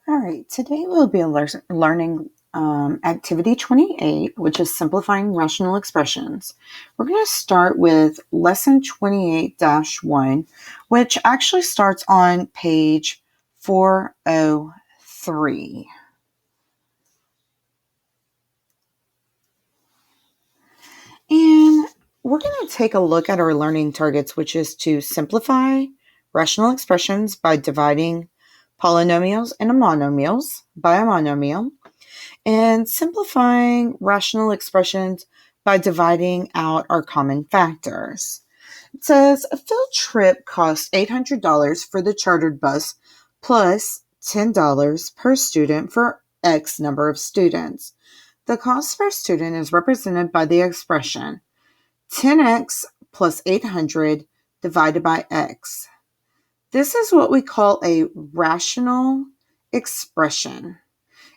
All right, today we'll be learning activity 28, which is simplifying rational expressions. We're going to start with lesson 28-1, which actually starts on page 403. And we're going to take a look at our learning targets, which is to simplify rational expressions by dividing polynomials into monomials by a monomial, and simplifying rational expressions by dividing out our common factors. It says a field trip costs $800 for the chartered bus plus $10 per student for X number of students. The cost per student is represented by the expression 10x plus 800 divided by x. This is what we call a rational expression.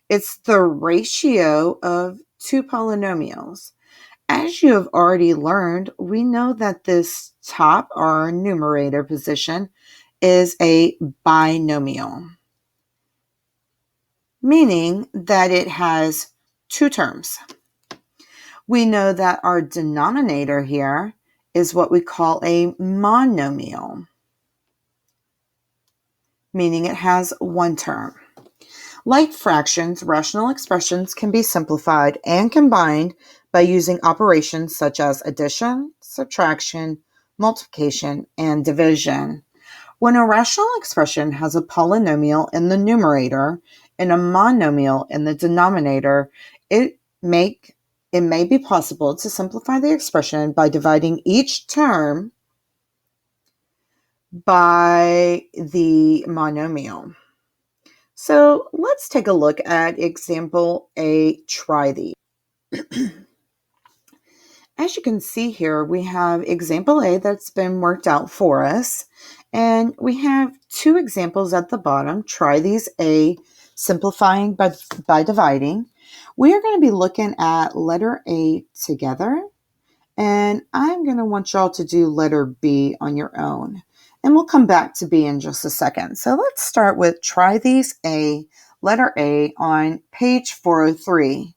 It's the ratio of two polynomials. As you have already learned, we know that this top, or numerator position, is a binomial, meaning that it has two terms. We know that our denominator here is what we call a monomial, meaning it has one term. Like fractions, rational expressions can be simplified and combined by using operations such as addition, subtraction, multiplication, and division. When a rational expression has a polynomial in the numerator and a monomial in the denominator, it may be possible to simplify the expression by dividing each term by the monomial. So let's take a look at example A, try these. As you can see here, we have example A that's been worked out for us. And we have two examples at the bottom, try these A, simplifying by dividing. We are going to be looking at letter A together. And I'm going to want y'all to do letter B on your own. And we'll come back to B in just a second. So let's start with try these A, letter A on page 403.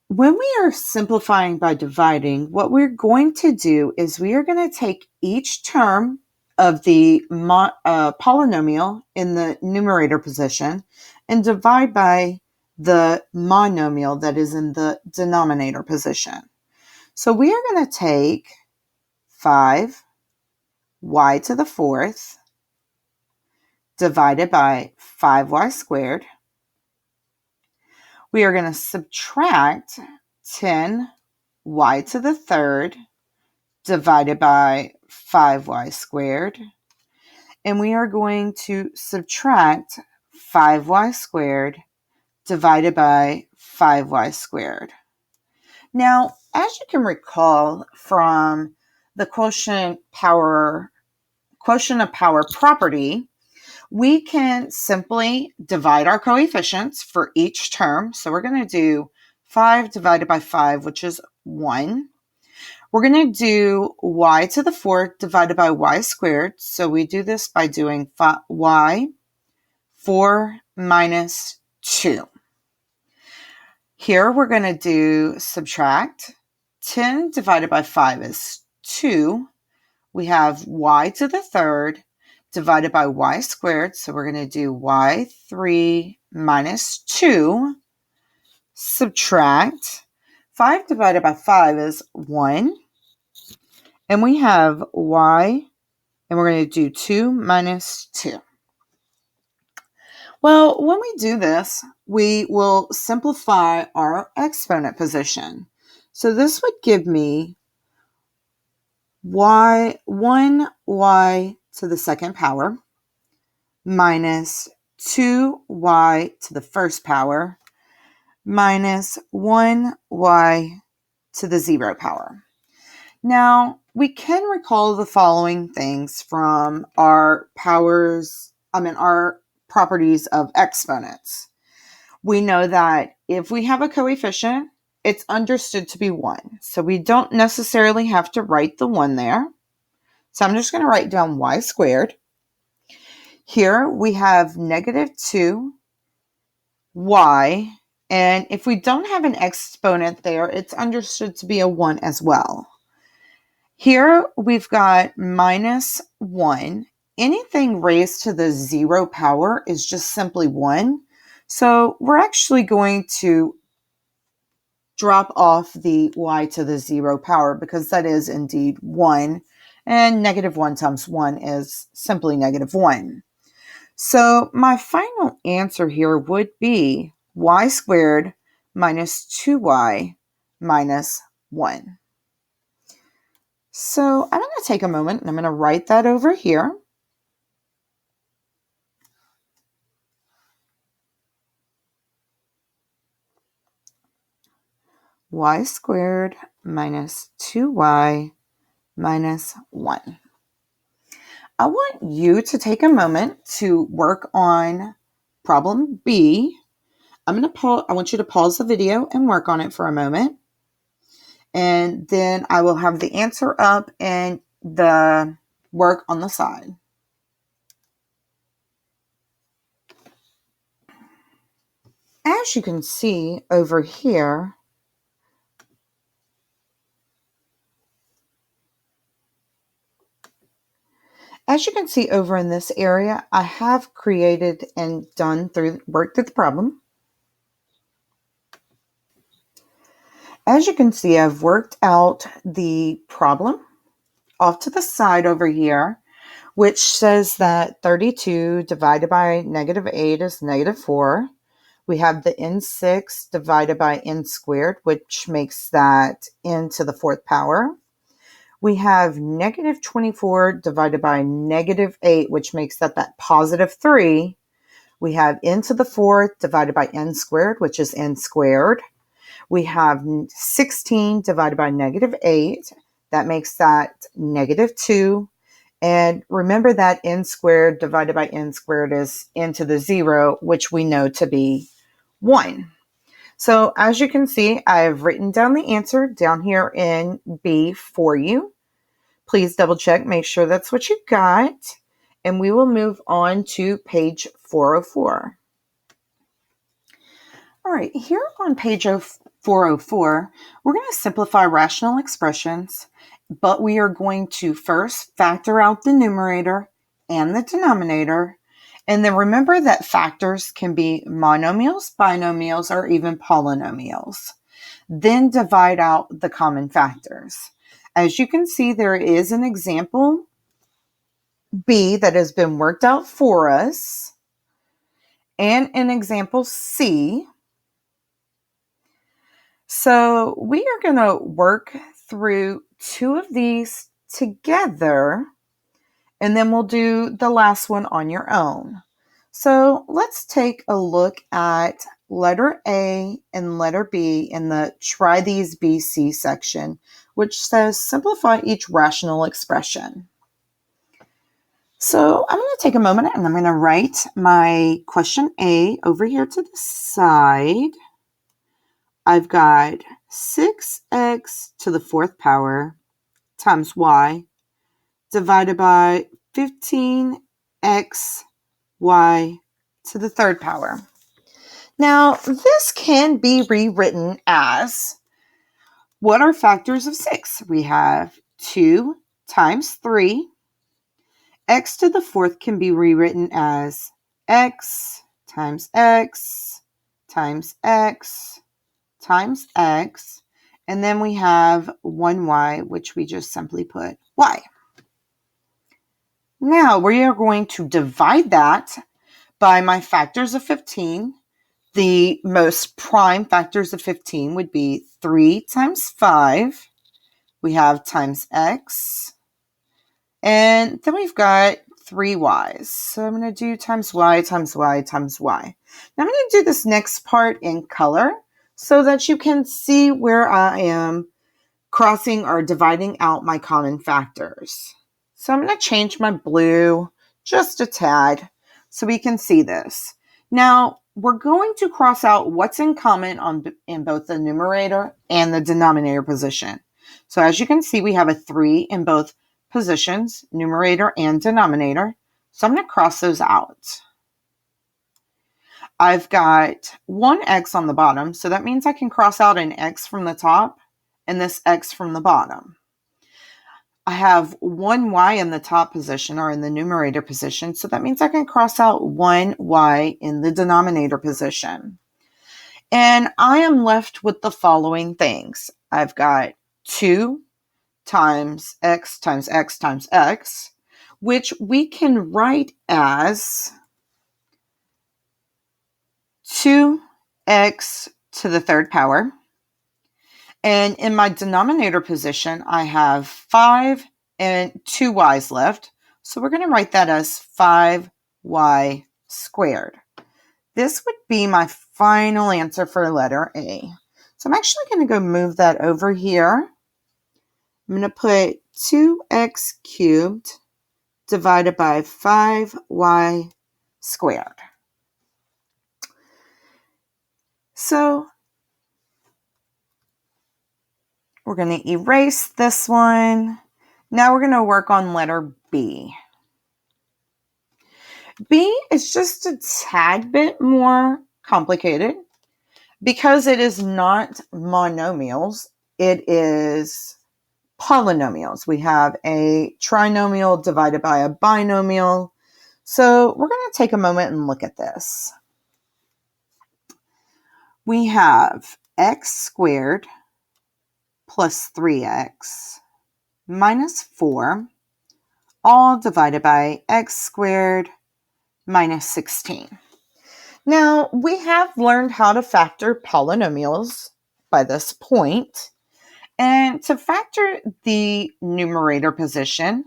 When we are simplifying by dividing, what we're going to do is we are going to take each term of the polynomial in the numerator position and divide by the monomial that is in the denominator position. So we are going to take 5y to the fourth divided by 5y squared. We are going to subtract 10y to the third divided by 5y squared. And we are going to subtract 5y squared divided by 5y squared. Now, as you can recall from the quotient of power property, we can simply divide our coefficients for each term. So we're going to do 5 divided by 5, which is 1. We're going to do y to the fourth divided by y squared. So we do this by doing y 4 minus 2. Here we're going to do subtract. 10 divided by 5 is 2. We have y to the third divided by y squared. So we're going to do y 3 minus 2. Subtract. 5 divided by 5 is 1. And we have y, and we're going to do 2 minus 2. Well, when we do this, we will simplify our exponent position. So this would give me 1y to the second power minus 2y to the first power minus 1y to the 0 power. Now, we can recall the following things from our properties of exponents. We know that if we have a coefficient, it's understood to be 1. So we don't necessarily have to write the 1 there. So I'm just going to write down y squared. Here we have negative 2 y. And if we don't have an exponent there, it's understood to be a 1 as well. Here we've got minus 1. Anything raised to the 0 power is just simply 1. So we're actually going to drop off the y to the 0 power because that is indeed 1. And negative 1 times 1 is simply negative 1. So my final answer here would be y squared minus 2y minus 1. So I'm going to take a moment and I'm going to write that over here. Y squared minus 2y minus 1. I want you to take a moment to work on problem B. I want you to pause the video and work on it for a moment. And then I will have the answer up and the work on the side. As you can see over here, as you can see over in this area, I have created and worked through the problem. As you can see, I've worked out the problem off to the side over here, which says that 32 divided by negative 8 is negative 4. We have the n6 divided by n squared, which makes that n to the 4th power. We have negative 24 divided by negative 8, which makes that positive 3. We have n to the 4th divided by n squared, which is n squared. We have 16 divided by negative 8. That makes that negative 2. And remember that n squared divided by n squared is n to the 0, which we know to be 1. So as you can see, I've written down the answer down here in B for you. Please double check, make sure that's what you got. And we will move on to page 404. All right, here on page 404, we're going to simplify rational expressions, but we are going to first factor out the numerator and the denominator. And then remember that factors can be monomials, binomials, or even polynomials. Then divide out the common factors. As you can see, there is an example B that has been worked out for us and an example C. So we are going to work through two of these together, and then we'll do the last one on your own. So let's take a look at letter A and letter B in the Try These BC section, which says simplify each rational expression. So I'm going to take a moment and I'm going to write my question A over here to the side. I've got 6x to the 4th power times y divided by 15x y to the 3rd power. Now, this can be rewritten as, what are factors of 6? We have 2 times 3. X to the 4th can be rewritten as x times x times x times x, and then we have 1y, which we just simply put y. Now we are going to divide that by my factors of 15. The most prime factors of 15 would be 3 times 5. We have times x. And then we've got 3 y's. So I'm going to do times y times y times y. Now I'm going to do this next part in color so that you can see where I am crossing or dividing out my common factors. So I'm going to change my blue just a tad so we can see this. Now, we're going to cross out what's in common in both the numerator and the denominator position. So as you can see, we have a 3 in both positions, numerator and denominator. So I'm going to cross those out. I've got one X on the bottom, so that means I can cross out an X from the top and this X from the bottom. I have one Y in the top position or in the numerator position, so that means I can cross out one Y in the denominator position. And I am left with the following things. I've got 2 times X times X times X, which we can write as 2x to the third power. And in my denominator position, I have 5 and 2 y's left. So we're going to write that as 5y squared. This would be my final answer for letter A. So I'm actually going to go move that over here. I'm going to put 2x cubed divided by 5y squared. So we're going to erase this one. Now we're going to work on letter B. B is just a tad bit more complicated because it is not monomials. It is polynomials. We have a trinomial divided by a binomial. So we're going to take a moment and look at this. We have x squared plus 3x minus 4, all divided by x squared minus 16. Now, we have learned how to factor polynomials by this point. And to factor the numerator position,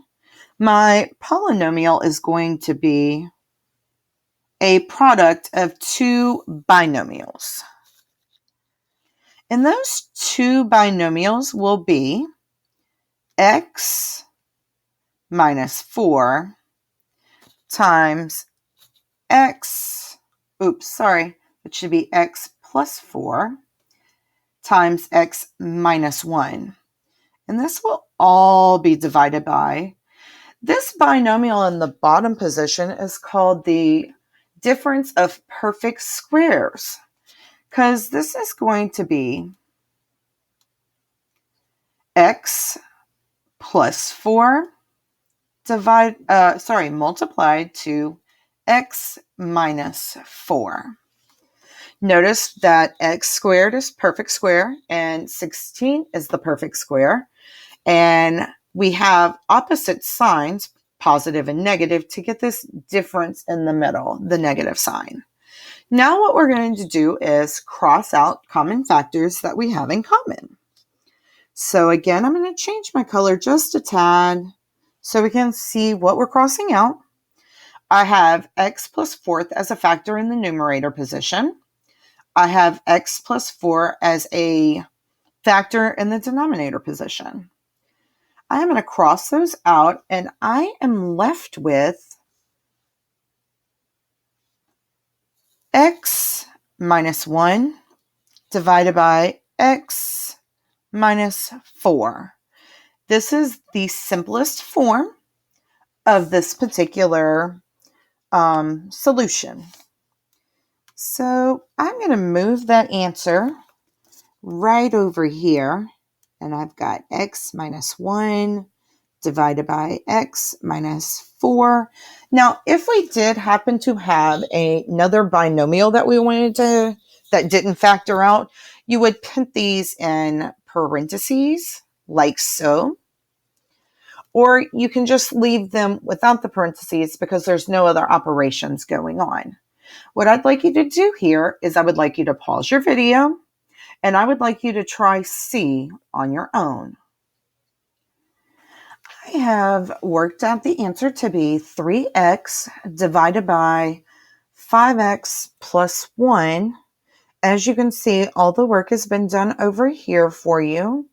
my polynomial is going to be a product of 2 binomials. And those 2 binomials will be x minus 4 times x, it should be x plus 4 times x minus 1. And this will all be divided by. This binomial in the bottom position is called the difference of perfect squares, because this is going to be x plus 4 multiplied to x minus 4. Notice that x squared is perfect square and 16 is the perfect square. And we have opposite signs, positive and negative, to get this difference in the middle, the negative sign. Now what we're going to do is cross out common factors that we have in common. So again, I'm going to change my color just a tad so we can see what we're crossing out. I have x plus 4 as a factor in the numerator position. I have x plus 4 as a factor in the denominator position. I am going to cross those out, and I am left with x minus 1 divided by x minus 4. This is the simplest form of this particular solution. So I'm going to move that answer right over here, and I've got x minus 1 divided by x minus 4. Now, if we did happen to have another binomial that we wanted to, that didn't factor out, you would put these in parentheses like so. Or you can just leave them without the parentheses because there's no other operations going on. What I'd like you to do here is I would like you to pause your video and I would like you to try C on your own. I have worked out the answer to be 3x divided by 5x plus 1. As you can see, all the work has been done over here for you.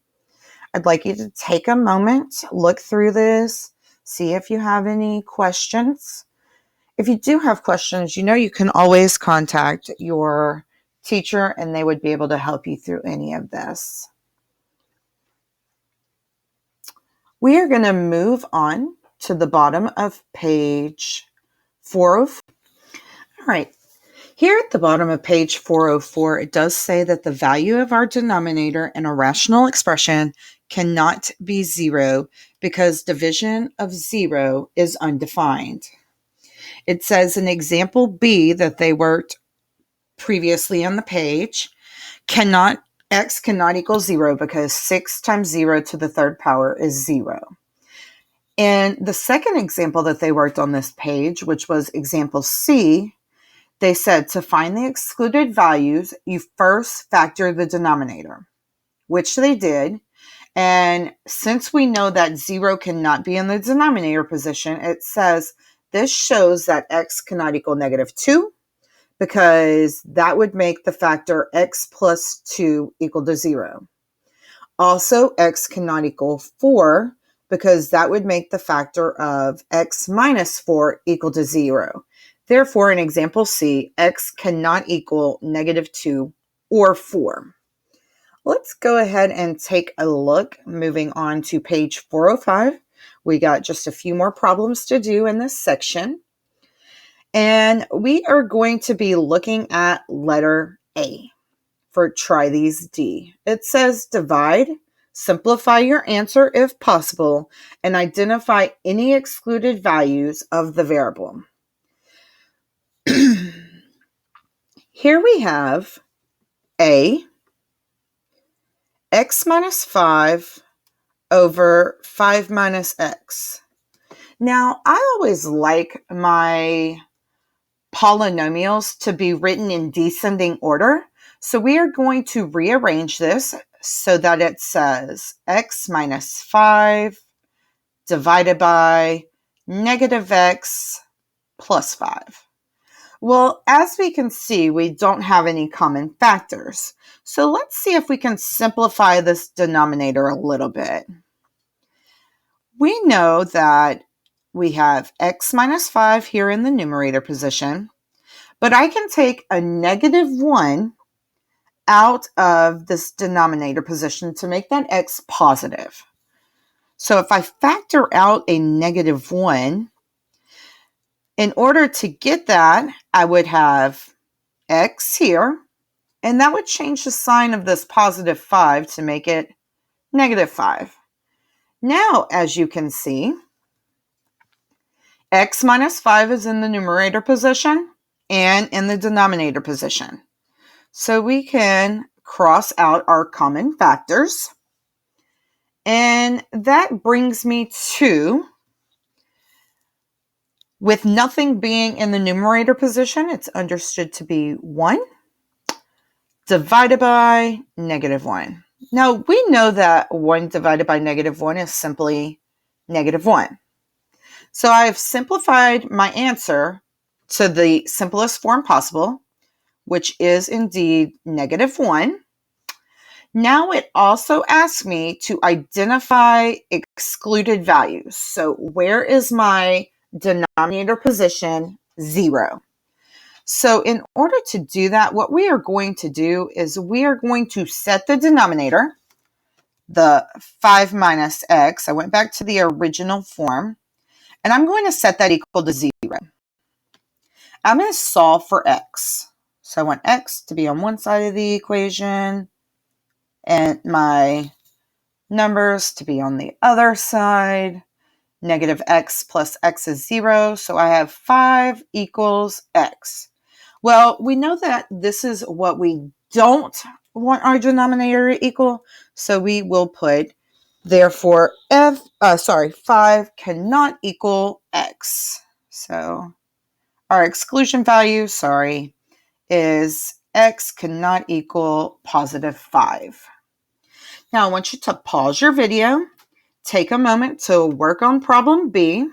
I'd like you to take a moment, look through this, see if you have any questions. If you do have questions, you can always contact your teacher and they would be able to help you through any of this. We are going to move on to the bottom of page 404. All right. Here at the bottom of page 404, it does say that the value of our denominator in a rational expression cannot be 0 because division of 0 is undefined. It says in example B that they worked previously on the page, x cannot equal 0 because 6 times 0 to the third power is 0. In the second example that they worked on this page, which was example C, they said to find the excluded values, you first factor the denominator, which they did. And since we know that 0 cannot be in the denominator position, it says this shows that x cannot equal -2 because that would make the factor x plus 2 equal to 0. Also, x cannot equal 4 because that would make the factor of x minus 4 equal to 0. Therefore, in example C, x cannot equal -2 or 4. Let's go ahead and take a look. Moving on to page 405. We got just a few more problems to do in this section. And we are going to be looking at letter A for try these D. It says divide, simplify your answer if possible, and identify any excluded values of the variable. Here we have A, x minus 5 over 5 minus x. Now, I always like my polynomials to be written in descending order. So we are going to rearrange this so that it says x minus 5 divided by -x plus 5. Well, as we can see, we don't have any common factors. So let's see if we can simplify this denominator a little bit. We know that we have x minus 5 here in the numerator position, but I can take a -1 out of this denominator position to make that x positive. So if I factor out a -1, in order to get that, I would have x here, and that would change the sign of this positive 5 to make it -5. Now, as you can see, x minus 5 is in the numerator position and in the denominator position. So we can cross out our common factors. And that brings me to, with nothing being in the numerator position, it's understood to be 1 divided by -1. Now, we know that 1 divided by -1 is simply -1. So I've simplified my answer to the simplest form possible, which is indeed -1. Now it also asks me to identify excluded values. So where is my denominator position? 0. So in order to do that, what we are going to do is we are going to set the denominator, the 5 minus x. I went back to the original form, and I'm going to set that equal to 0. I'm going to solve for x. So I want x to be on one side of the equation and my numbers to be on the other side. -x plus x is 0, so I have 5 equals x. Well, we know that this is what we don't want our denominator to equal, so we will put, therefore, 5 cannot equal x. So our exclusion value, is x cannot equal +5. Now, I want you to pause your video, take a moment to work on problem B,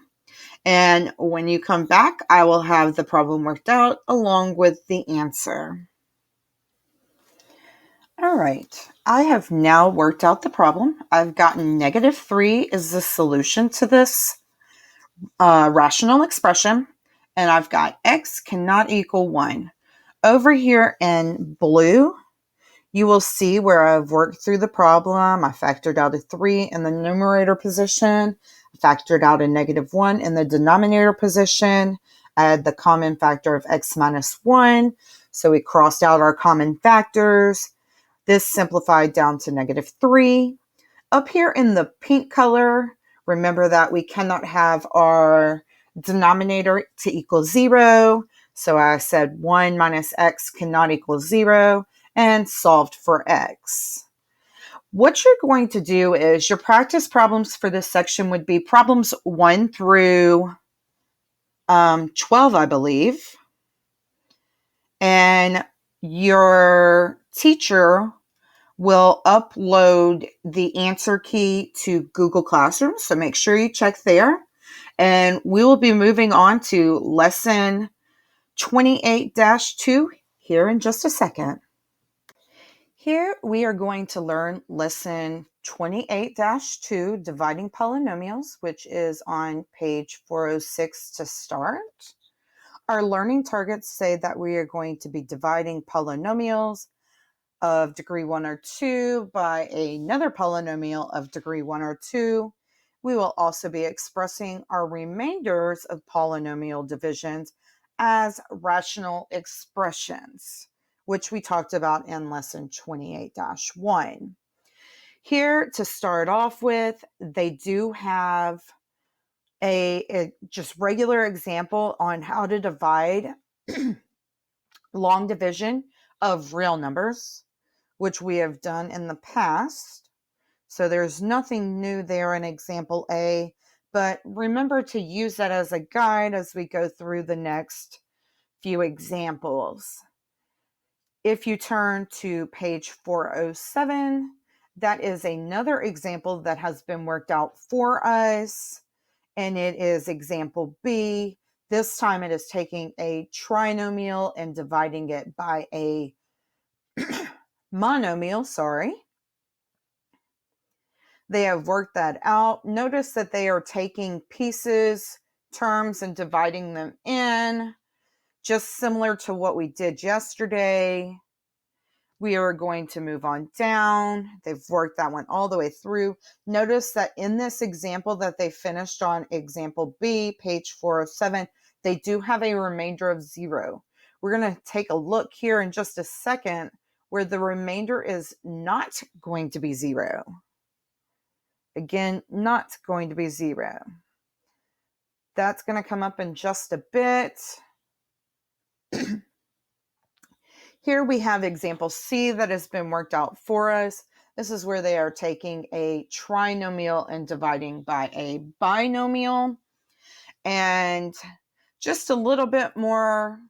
and when you come back, I will have the problem worked out along with the answer. All right, I have now worked out the problem. I've gotten -3 is the solution to this rational expression, and I've got x cannot equal 1. Over here in blue, you will see where I've worked through the problem. I factored out a 3 in the numerator position, factored out a -1 in the denominator position. I had the common factor of x minus 1, So we crossed out our common factors. This simplified down to -3. Up here in the pink color, remember that we cannot have our denominator to equal 0. So I said 1 minus x cannot equal 0 and solved for x. What you're going to do is your practice problems for this section would be problems 1 through 12, I believe. And your teacher will upload the answer key to Google Classroom. So make sure you check there. And we will be moving on to lesson 28-2 here in just a second. Here we are going to learn lesson 28-2, dividing polynomials, which is on page 406 to start. Our learning targets say that we are going to be dividing polynomials of degree 1 or 2 by another polynomial of degree 1 or 2. We will also be expressing our remainders of polynomial divisions as rational expressions, which we talked about in lesson 28-1. Here to start off with, they do have a just regular example on how to divide long division of real numbers, which we have done in the past. So there's nothing new there in example A, but remember to use that as a guide as we go through the next few examples. If you turn to page 407, that is another example that has been worked out for us, and it is example B. This time it is taking a trinomial and dividing it by a monomial, They have worked that out. Notice that they are taking pieces, terms, and dividing them in, just similar to what we did yesterday. We are going to move on down. They've worked that one all the way through. Notice that in this example that they finished on example B, page 407, they do have a remainder of 0. We're going to take a look here in just a second where the remainder is not going to be 0. Again, not going to be 0. That's going to come up in just a bit. Here we have example C that has been worked out for us. This is where they are taking a trinomial and dividing by a binomial. And just a little bit more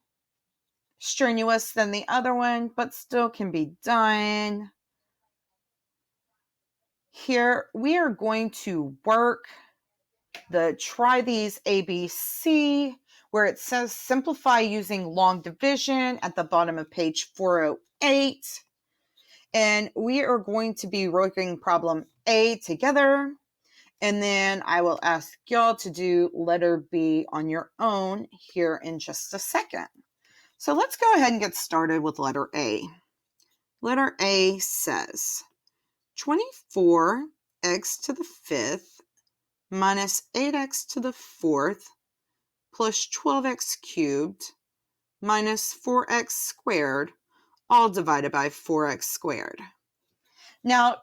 strenuous than the other one, but still can be done. Here we are going to work the try these ABC, where it says simplify using long division at the bottom of page 408. And we are going to be working problem A together. And then I will ask y'all to do letter B on your own here in just a second. So let's go ahead and get started with letter A. Letter A says 24x to the 5th minus 8x to the 4th plus 12x cubed minus 4x squared, all divided by 4x squared. Now,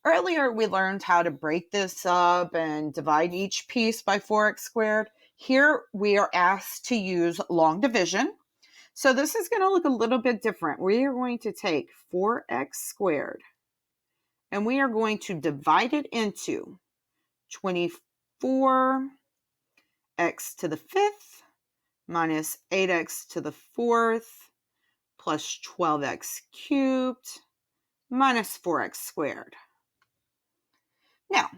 earlier we learned how to break this up and divide each piece by 4x squared. Here we are asked to use long division. So this is going to look a little bit different. We are going to take 4x squared and we are going to divide it into 24x to the 5th minus 8x to the 4th plus 12x cubed minus 4x squared. Now,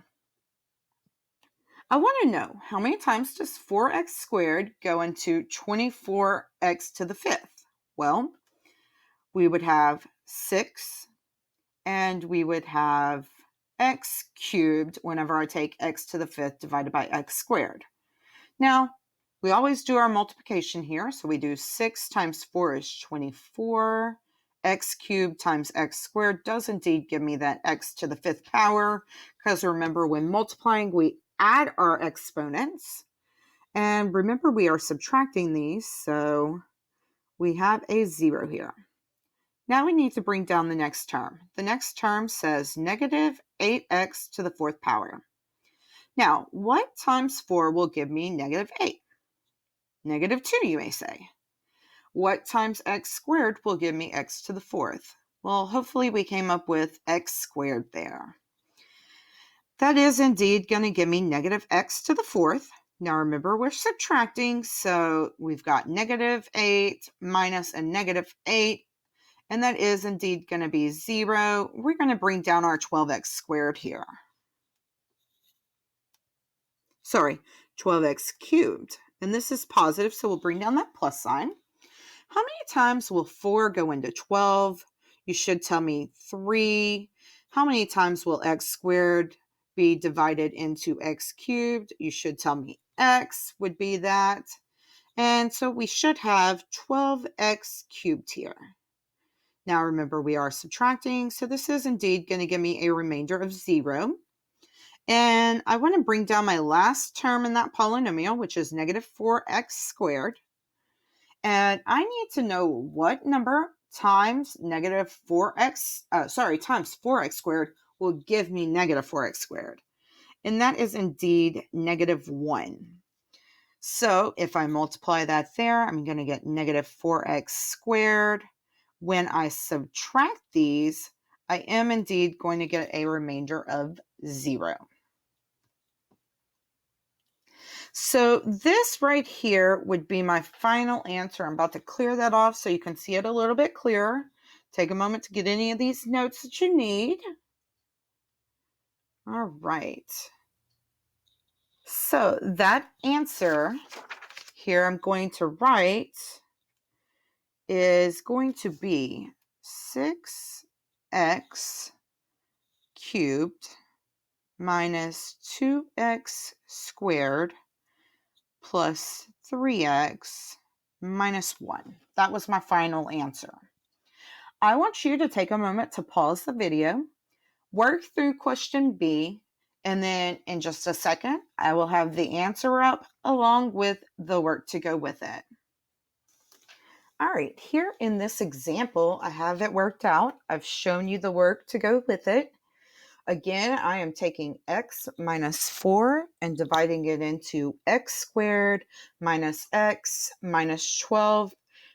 I want to know how many times does 4x squared go into 24x to the 5th? Well, we would have 6 and we would have x cubed whenever I take x to the 5th divided by x squared. Now, we always do our multiplication here. So we do 6 times 4 is 24. X cubed times x squared does indeed give me that x to the 5th power, because remember, when multiplying, we add our exponents. And remember, we are subtracting these, so We have a 0 here. Now we need to bring down the next term. The next term says negative 8x to the 4th power. Now, what times 4 will give me negative 8? Negative 2, you may say. What times x squared will give me x to the 4th? Well, hopefully we came up with x squared there. That is indeed going to give me negative x to the 4th. Now remember, we're subtracting, so we've got negative 8 minus a negative 8, and that is indeed going to be 0. We're going to bring down our 12x squared here. Sorry, 12x cubed. And this is positive, so we'll bring down that plus sign. How many times will 4 go into 12? You should tell me 3. How many times will x squared be divided into x cubed? You should tell me x would be that. And so we should have 12x cubed here. Now remember, we are subtracting, so this is indeed going to give me a remainder of 0. And I want to bring down my last term in that polynomial, which is negative 4x squared. And I need to know what number times negative 4x, times 4x squared will give me negative 4x squared. And that is indeed negative 1. So if I multiply that there, I'm going to get negative 4x squared. When I subtract these, I am indeed going to get a remainder of 0. So this right here would be my final answer. I'm about to clear that off so you can see it a little bit clearer. Take a moment to get any of these notes that you need. All right. So that answer here I'm going to write is going to be 6x cubed minus 2x squared plus 3x minus 1. That was my final answer. I want you to take a moment to pause the video, work through question B, and then in just a second, I will have the answer up along with the work to go with it. All right, here in this example, I have it worked out. I've shown you the work to go with it. Again, I am taking x minus 4 and dividing it into x squared minus x minus 12.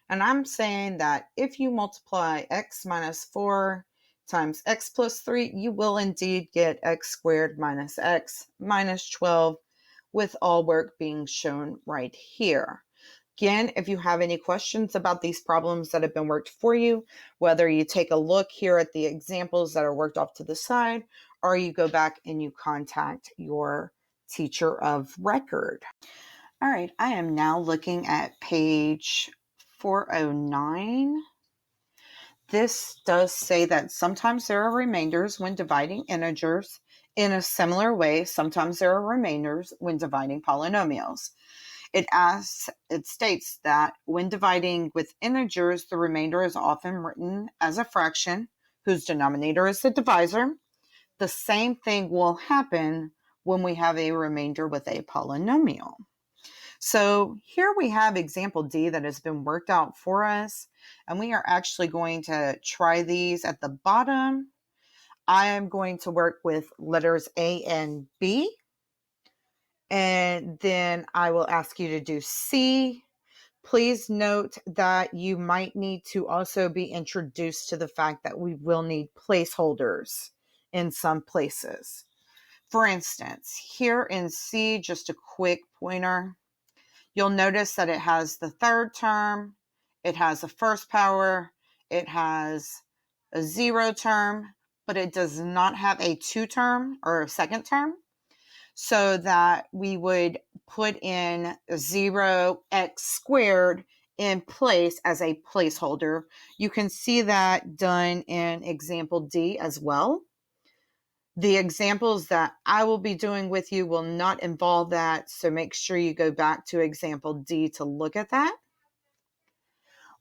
And I'm saying that if you multiply x minus 4 times x plus 3, you will indeed get x squared minus x minus 12, with all work being shown right here. Again, if you have any questions about these problems that have been worked for you, whether you take a look here at the examples that are worked off to the side, or you go back and you contact your teacher of record. All right, I am now looking at page 409. This does say that sometimes there are remainders when dividing integers. In a similar way, sometimes there are remainders when dividing polynomials. It states that when dividing with integers, the remainder is often written as a fraction whose denominator is the divisor. The same thing will happen when we have a remainder with a polynomial. So here we have example D that has been worked out for us, and we are actually going to try these at the bottom. I am going to work with letters A and B. And then I will ask you to do C. Please note that you might need to also be introduced to the fact that we will need placeholders in some places. For instance, here in C, just a quick pointer, you'll notice that it has the third term, it has a first power, it has a 0 term, but it does not have a 2 term or a second term. So that we would put in 0x squared in place as a placeholder. You can see that done in example D as well. The examples that I will be doing with you will not involve that, so make sure you go back to example D to look at that.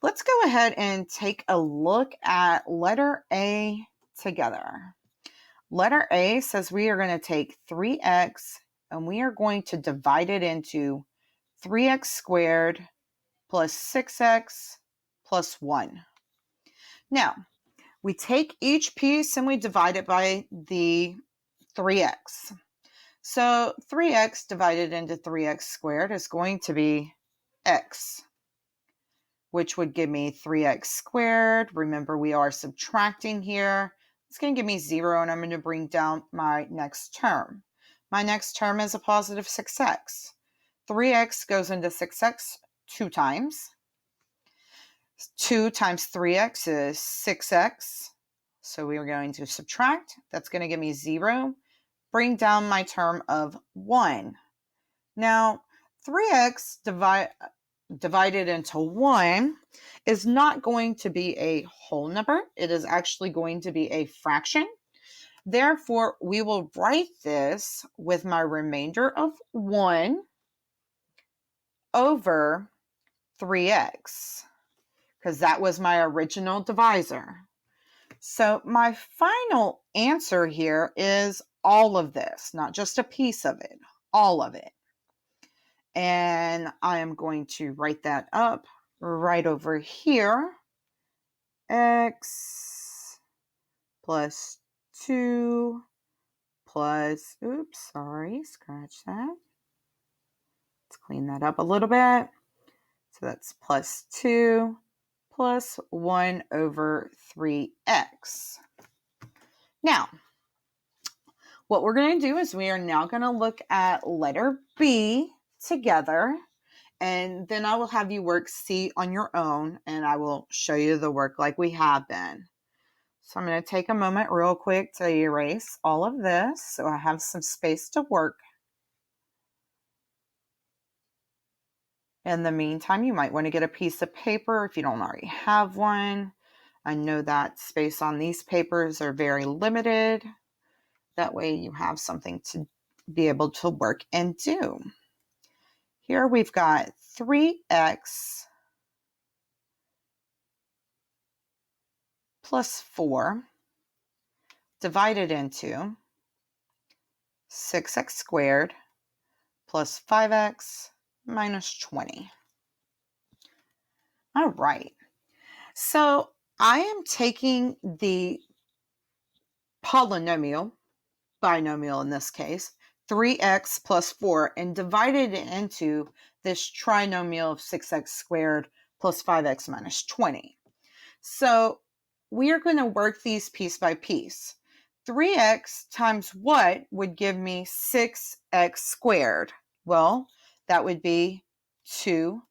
Let's go ahead and take a look at letter A together. Letter A says we are going to take 3x and we are going to divide it into 3x squared plus 6x plus 1. Now, we take each piece and we divide it by the 3x. So 3x divided into 3x squared is going to be x, which would give me 3x squared. Remember, we are subtracting here. It's going to give me 0, and I'm going to bring down my next term. My next term is a positive 6x. 3x goes into 6x 2 times. 2 times 3x is 6x. So we are going to subtract. That's going to give me 0. Bring down my term of 1. Now, 3x divided into 1 is not going to be a whole number. It is actually going to be a fraction. Therefore, we will write this with my remainder of 1 over 3x, because that was my original divisor. So my final answer here is all of this, not just a piece of it, all of it. And I am going to write that up right over here. X plus 2 plus, scratch that. Let's clean that up a little bit. So that's plus 2 plus 1 over 3x. Now, what we're going to do is we are now going to look at letter B together, and then I will have you work C on your own, and I will show you the work like we have been. So I'm going to take a moment real quick to erase all of this so I have some space to work. In the meantime, you might want to get a piece of paper if you don't already have one. I know that space on these papers are very limited. That way you have something to be able to work and do. Here we've got 3x plus 4 divided into 6x squared plus 5x minus 20. All right. So I am taking the binomial in this case, 3x plus 4, and divided it into this trinomial of 6x squared plus 5x minus 20. So we are going to work these piece by piece. 3x times what would give me 6x squared? Well, that would be 2x.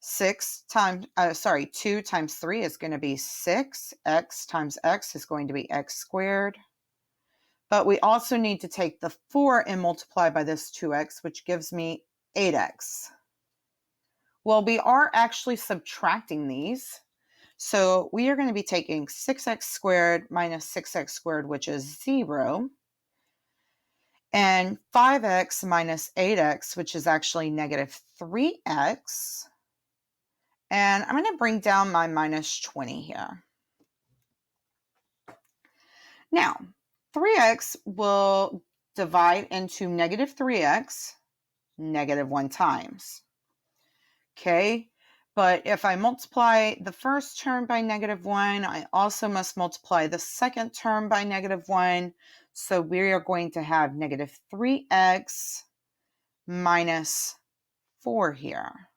2 times 3 is going to be 6. X times x is going to be x squared. But we also need to take the 4 and multiply by this 2x, which gives me 8x. Well, we are actually subtracting these. So we are going to be taking 6x squared minus 6x squared, which is 0. And 5x minus 8x, which is actually negative 3x. And I'm going to bring down my minus 20 here. Now, 3x will divide into negative 3x, negative 1 times. Okay, but if I multiply the first term by negative 1, I also must multiply the second term by negative 1. So we are going to have negative 3x minus 4 here.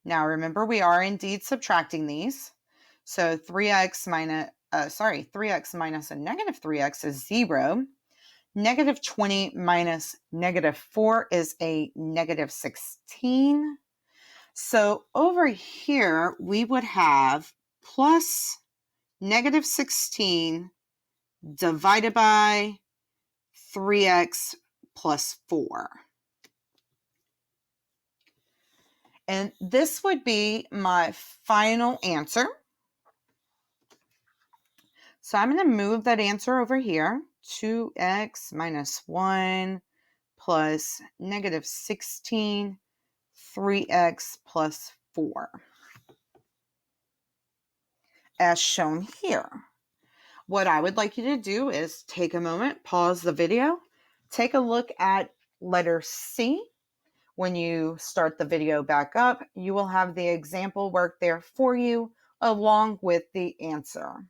Now remember, we are indeed subtracting these. So 3x minus a negative 3x is 0. Negative 20 minus negative 4 is a negative 16. So over here, we would have plus negative 16 divided by 3x plus 4. And this would be my final answer. So I'm going to move that answer over here. 2x minus 1 plus negative 16, 3x plus 4. As shown here. What I would like you to do is take a moment, pause the video, take a look at letter C. When you start the video back up, you will have the example work there for you along with the answer.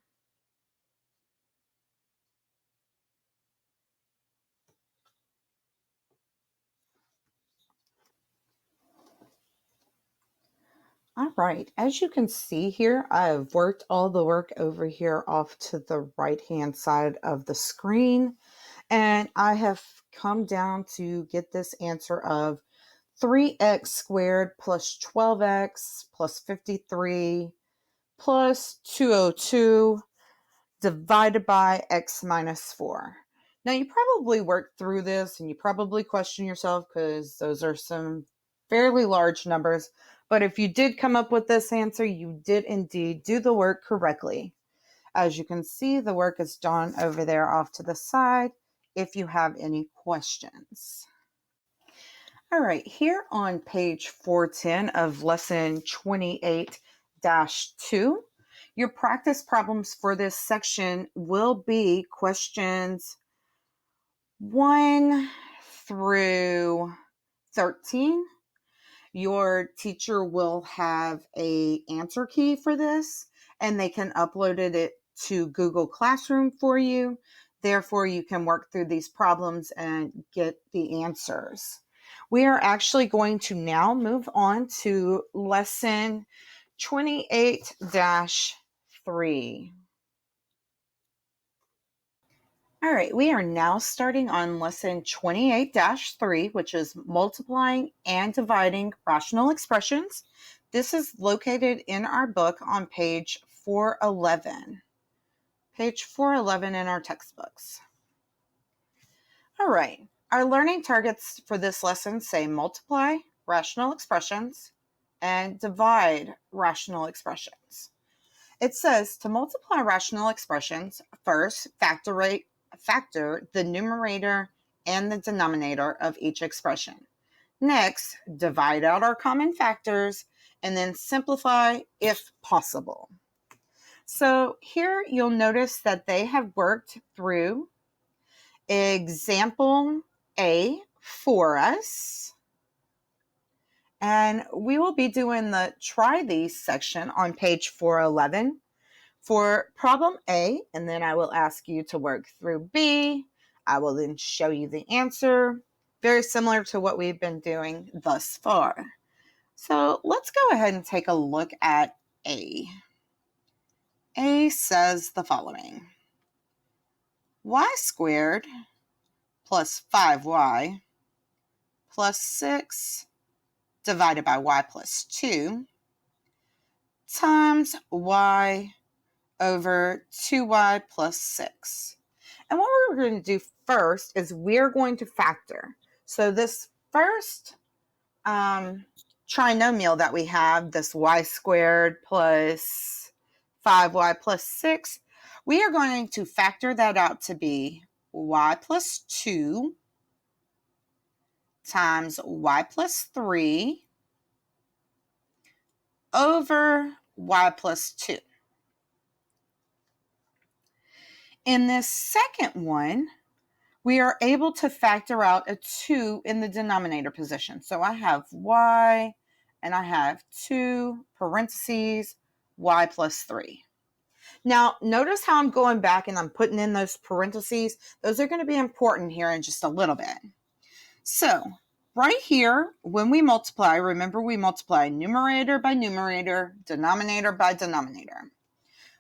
All right, as you can see here, I have worked all the work over here off to the right-hand side of the screen, and I have come down to get this answer of 3x squared plus 12x plus 53 plus 202 divided by x minus 4. Now, you probably worked through this and you probably question yourself because those are some fairly large numbers. But if you did come up with this answer, you did indeed do the work correctly. As you can see, the work is done over there off to the side if you have any questions. All right, here on page 410 of lesson 28-2, your practice problems for this section will be questions 1 through 13. Your teacher will have an answer key for this, and they can upload it to Google Classroom for you. Therefore, you can work through these problems and get the answers. We are actually going to now move on to lesson 28-3. All right, we are now starting on lesson 28-3, which is multiplying and dividing rational expressions. This is located in our book on page 411. Page 411 in our textbooks. All right, our learning targets for this lesson say multiply rational expressions and divide rational expressions. It says to multiply rational expressions, first factor the numerator and the denominator of each expression. Next, divide out our common factors and then simplify if possible. So here you'll notice that they have worked through example A for us. And we will be doing the try these section on page 411 for problem A, and then I will ask you to work through B. I will then show you the answer, very similar to what we've been doing thus far. So let's go ahead and take a look at A. A says the following: y squared plus 5y plus 6 divided by y plus 2 times y over 2y plus 6. And what we're going to do first is we're going to factor. So this first trinomial that we have, this y squared plus 5y plus 6, we are going to factor that out to be y plus 2 times y plus 3 over y plus 2. In this second one, we are able to factor out a 2 in the denominator position. So I have y and I have 2 parentheses y plus 3. Now, notice how I'm going back and I'm putting in those parentheses. Those are going to be important here in just a little bit. So right here, when we multiply, remember we multiply numerator by numerator, denominator by denominator.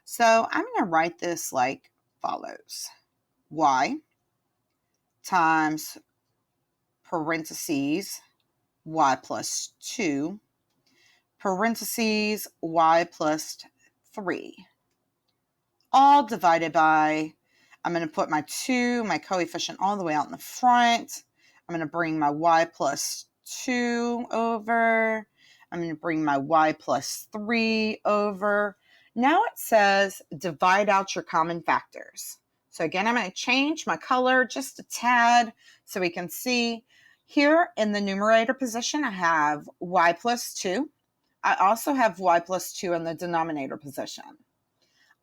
So I'm going to write this like follows: y times parentheses y plus 2 parentheses y plus 3, all divided by, I'm going to put my 2, my coefficient, all the way out in the front. I'm going to bring my y plus 2 over. I'm going to bring my y plus 3 over. Now it says divide out your common factors. So again, I'm going to change my color just a tad so we can see. Here in the numerator position, I have y plus 2. I also have y plus 2 in the denominator position.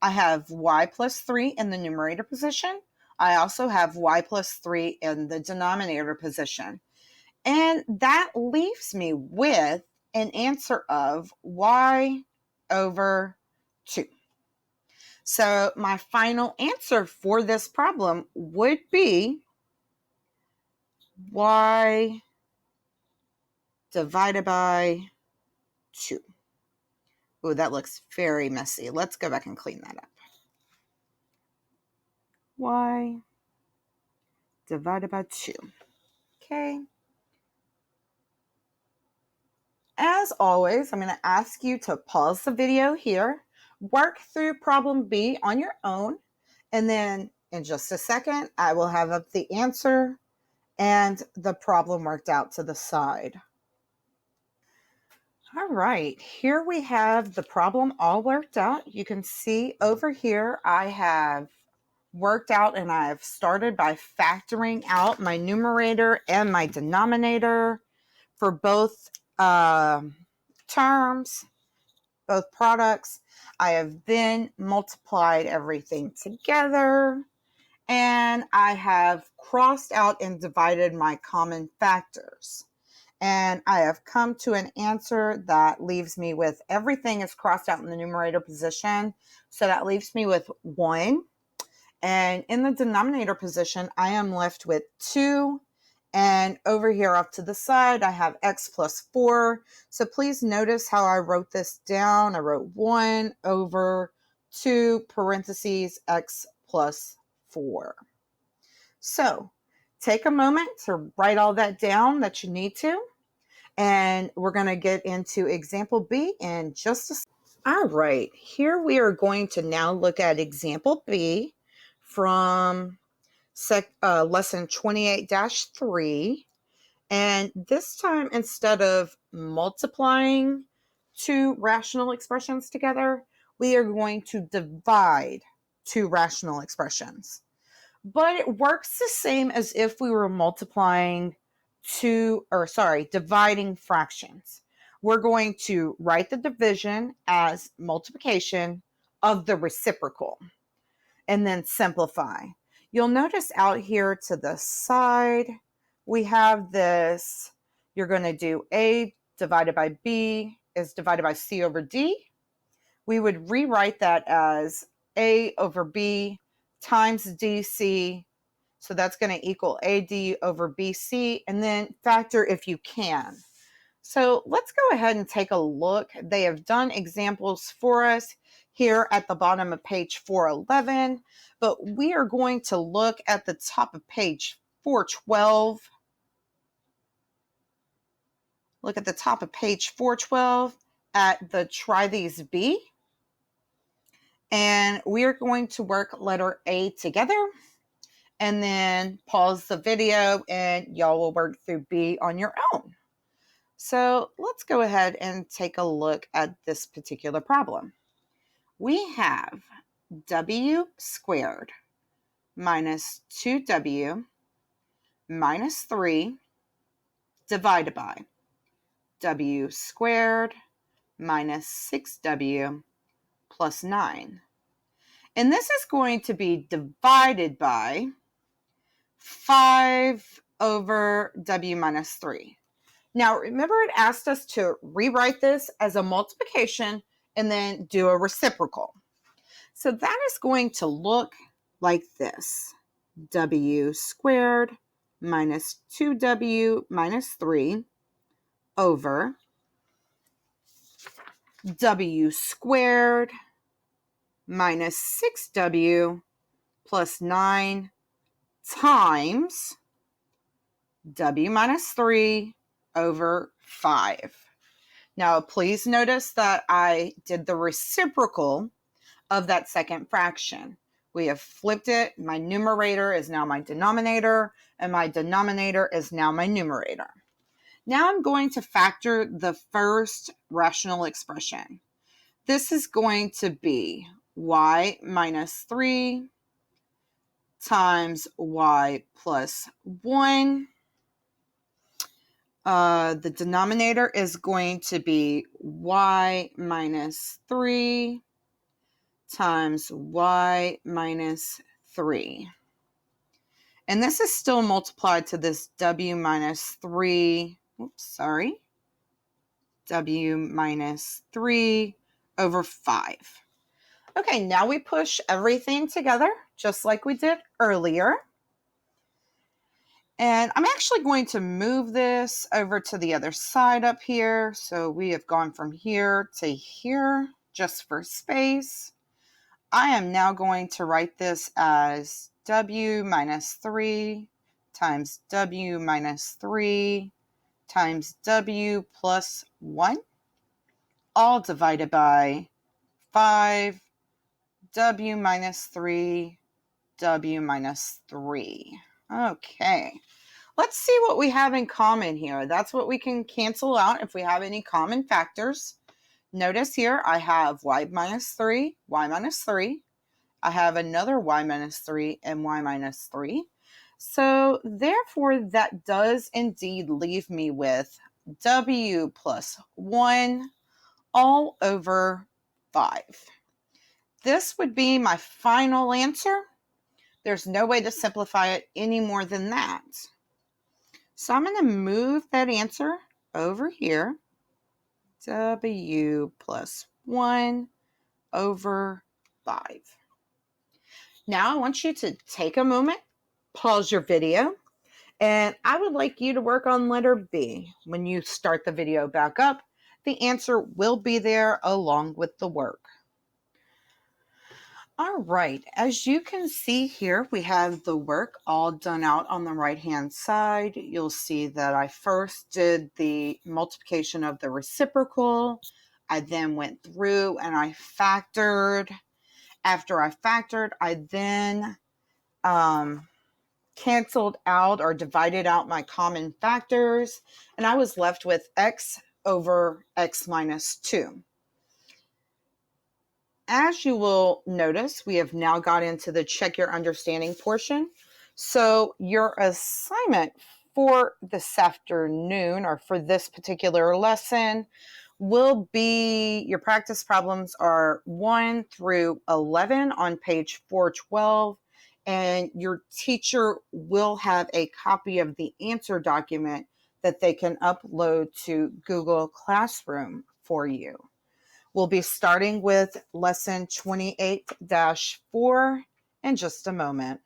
I have y plus 3 in the numerator position. I also have y plus 3 in the denominator position. And that leaves me with an answer of y over 2. So my final answer for this problem would be y divided by 2. Oh, that looks very messy. Let's go back and clean that up. Y divided by 2. Okay. As always, I'm going to ask you to pause the video here, work through problem B on your own, and then in just a second, I will have up the answer and the problem worked out to the side. All right, here we have the problem all worked out. You can see over here I have worked out and I've started by factoring out my numerator and my denominator for both terms, both products. I have then multiplied everything together and I have crossed out and divided my common factors. And I have come to an answer that leaves me with everything is crossed out in the numerator position. So that leaves me with 1. And in the denominator position, I am left with 2. And over here off to the side, I have x plus 4. So please notice how I wrote this down. I wrote 1 over 2 parentheses x plus 4. So take a moment to write all that down that you need to. And we're going to get into example B in just a second. All right, here we are going to now look at example B from lesson 28-3. And this time, instead of multiplying two rational expressions together, we are going to divide two rational expressions. But it works the same as if we were dividing fractions. We're going to write the division as multiplication of the reciprocal and then simplify. You'll notice out here to the side, we have this. You're going to do A divided by B is divided by C over D. We would rewrite that as A over B times DC. So that's going to equal AD over BC, and then factor if you can. So let's go ahead and take a look. They have done examples for us here at the bottom of page 411, but we are going to look at the top of page 412. Look at the top of page 412 at the try these B. And we are going to work letter A together and then pause the video and y'all will work through B on your own. So let's go ahead and take a look at this particular problem. We have w squared minus 2w minus 3 divided by w squared minus 6w plus 9. And this is going to be divided by 5 over w minus 3. Now, remember it asked us to rewrite this as a multiplication and then do a reciprocal. So that is going to look like this. W squared minus 2w minus 3 over w squared minus 6w plus 9 times w minus 3 over 5. Now, please notice that I did the reciprocal of that second fraction. We have flipped it. My numerator is now my denominator, and my denominator is now my numerator. Now I'm going to factor the first rational expression. This is going to be y minus 3 times y plus 1. The denominator is going to be y minus 3 times y minus 3. And this is still multiplied to this w minus 3, w minus 3 over 5. Okay, now we push everything together just like we did earlier. And I'm actually going to move this over to the other side up here. So we have gone from here to here just for space. I am now going to write this as w minus 3 times w minus 3 times w plus 1, all divided by 5, w minus 3, w minus 3. Okay, let's see what we have in common here. That's what we can cancel out if we have any common factors. Notice here I have y minus 3, y minus 3. I have another y minus 3 and y minus 3. So therefore, that does indeed leave me with w plus 1 all over 5. This would be my final answer. There's no way to simplify it any more than that. So I'm going to move that answer over here. W plus 1 over 5. Now I want you to take a moment, pause your video, and I would like you to work on letter B. When you start the video back up, the answer will be there along with the work. All right, as you can see here, we have the work all done out on the right-hand side. You'll see that I first did the multiplication of the reciprocal. I then went through and I factored. After I factored, I then canceled out or divided out my common factors, and I was left with x over x minus 2. As you will notice, we have now got into the check your understanding portion. So your assignment for this afternoon or for this particular lesson will be, your practice problems are 1 through 11 on page 412, and your teacher will have a copy of the answer document that they can upload to Google Classroom for you. We'll be starting with lesson 28-4 in just a moment.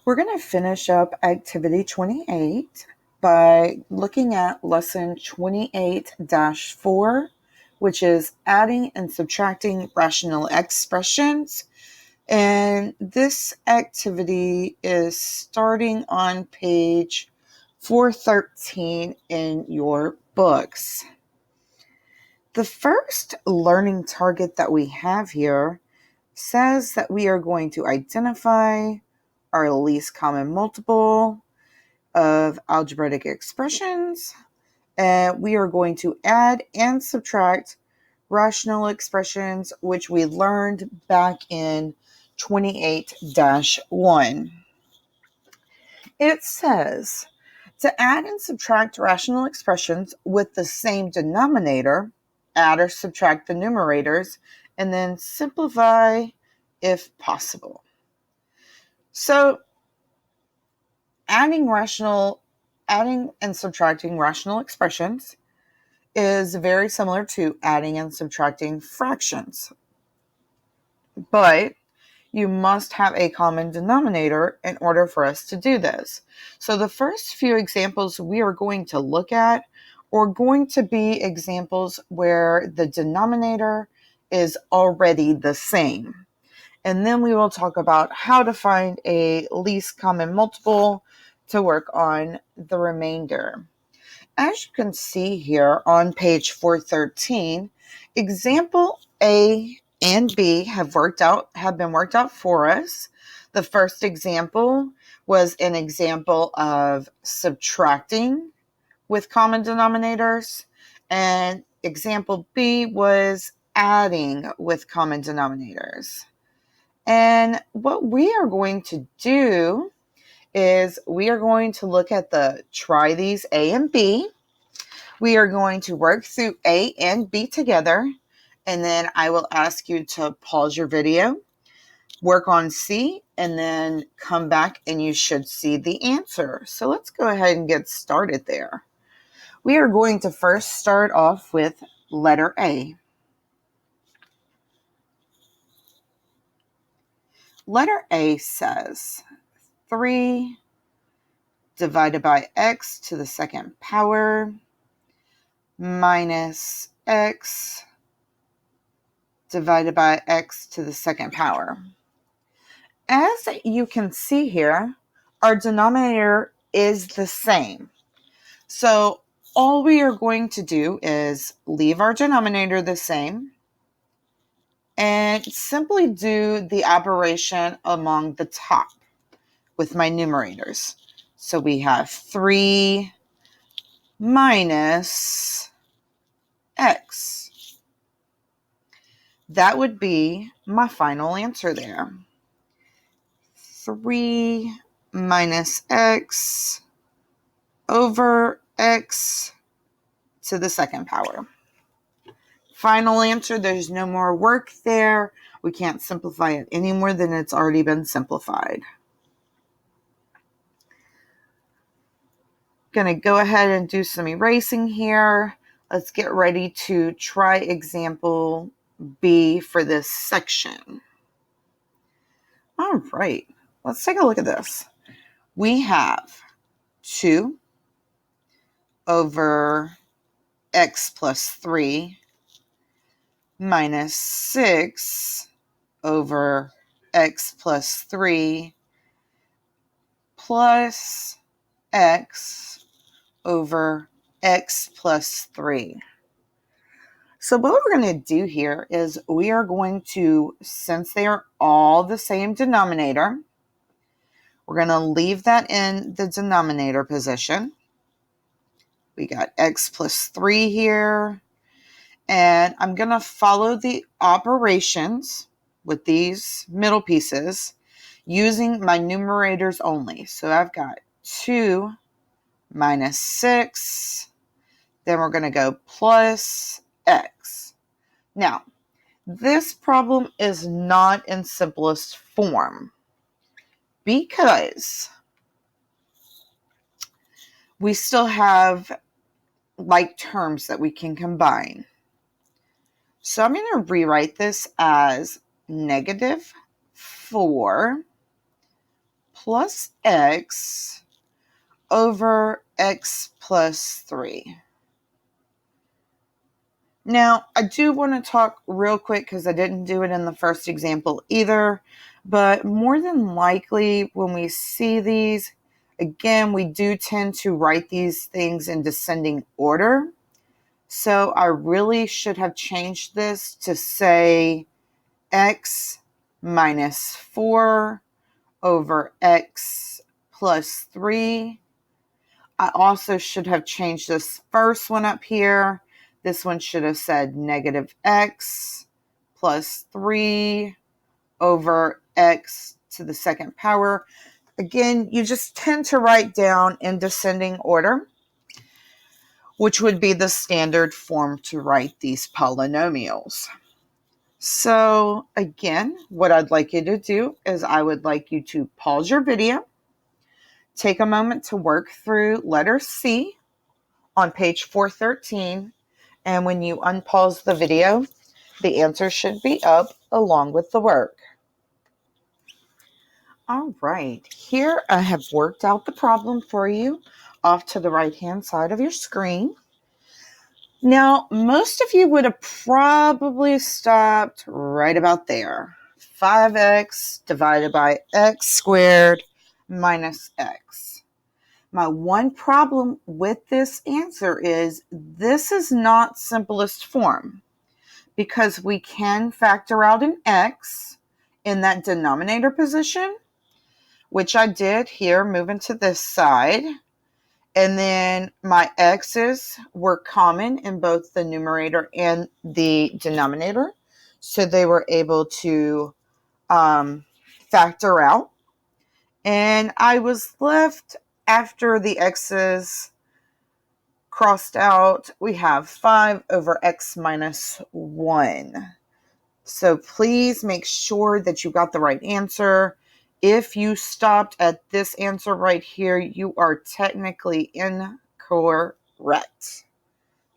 We're going to finish up activity 28 by looking at lesson 28-4, which is adding and subtracting rational expressions. And this activity is starting on page 413 in your books. The first learning target that we have here says that we are going to identify our least common multiple of algebraic expressions, and we are going to add and subtract rational expressions, which we learned back in 28-1. It says to add and subtract rational expressions with the same denominator, add or subtract the numerators, and then simplify if possible. So adding and subtracting rational expressions is very similar to adding and subtracting fractions. But you must have a common denominator in order for us to do this. So the first few examples we are going to look at are going to be examples where the denominator is already the same. And then we will talk about how to find a least common multiple to work on the remainder. As you can see here on page 413, example A and B have been worked out for us. The first example was an example of subtracting with common denominators, and example B was adding with common denominators. And what we are going to do is we are going to look at try these A and B. We are going to work through A and B together, and then I will ask you to pause your video, work on C, and then come back and you should see the answer. So let's go ahead and get started there. We are going to first start off with letter A. Letter A says 3 divided by x to the second power minus x divided by x to the second power. As you can see here, our denominator is the same. So all we are going to do is leave our denominator the same and simply do the operation along the top with my numerators. So we have 3 minus x. That would be my final answer there. 3 minus x over x to the second power. Final answer, there's no more work there. We can't simplify it any more than it's already been simplified. Going to go ahead and do some erasing here. Let's get ready to try example B for this section. All right, let's take a look at this. We have 2 over x plus 3 minus 6 over x plus 3 plus x over x plus 3. So what we're going to do here is we are going to, since they are all the same denominator, we're going to leave that in the denominator position. We got x plus 3 here. And I'm going to follow the operations with these middle pieces using my numerators only. So I've got 2 minus 6. Then we're going to go plus x. Now, this problem is not in simplest form because we still have like terms that we can combine. So I'm going to rewrite this as negative 4 plus x over x plus 3. Now, I do want to talk real quick because I didn't do it in the first example either, but more than likely when we see these, again, we do tend to write these things in descending order. So I really should have changed this to say x minus 4 over x plus 3. I also should have changed this first one up here. This one should have said negative x plus 3 over x to the second power. Again, you just tend to write down in descending order, which would be the standard form to write these polynomials. So again, what I'd like you to do is I would like you to pause your video, take a moment to work through letter C on page 413, and when you unpause the video, the answer should be up along with the work. All right, here I have worked out the problem for you off to the right-hand side of your screen. Now, most of you would have probably stopped right about there. 5x divided by x squared minus x. My one problem with this answer is this is not simplest form because we can factor out an x in that denominator position, which I did here, moving to this side. And then my x's were common in both the numerator and the denominator. So they were able to factor out. And I was left after the x's crossed out. We have 5 over x minus 1. So please make sure that you got the right answer. If you stopped at this answer right here, you are technically incorrect.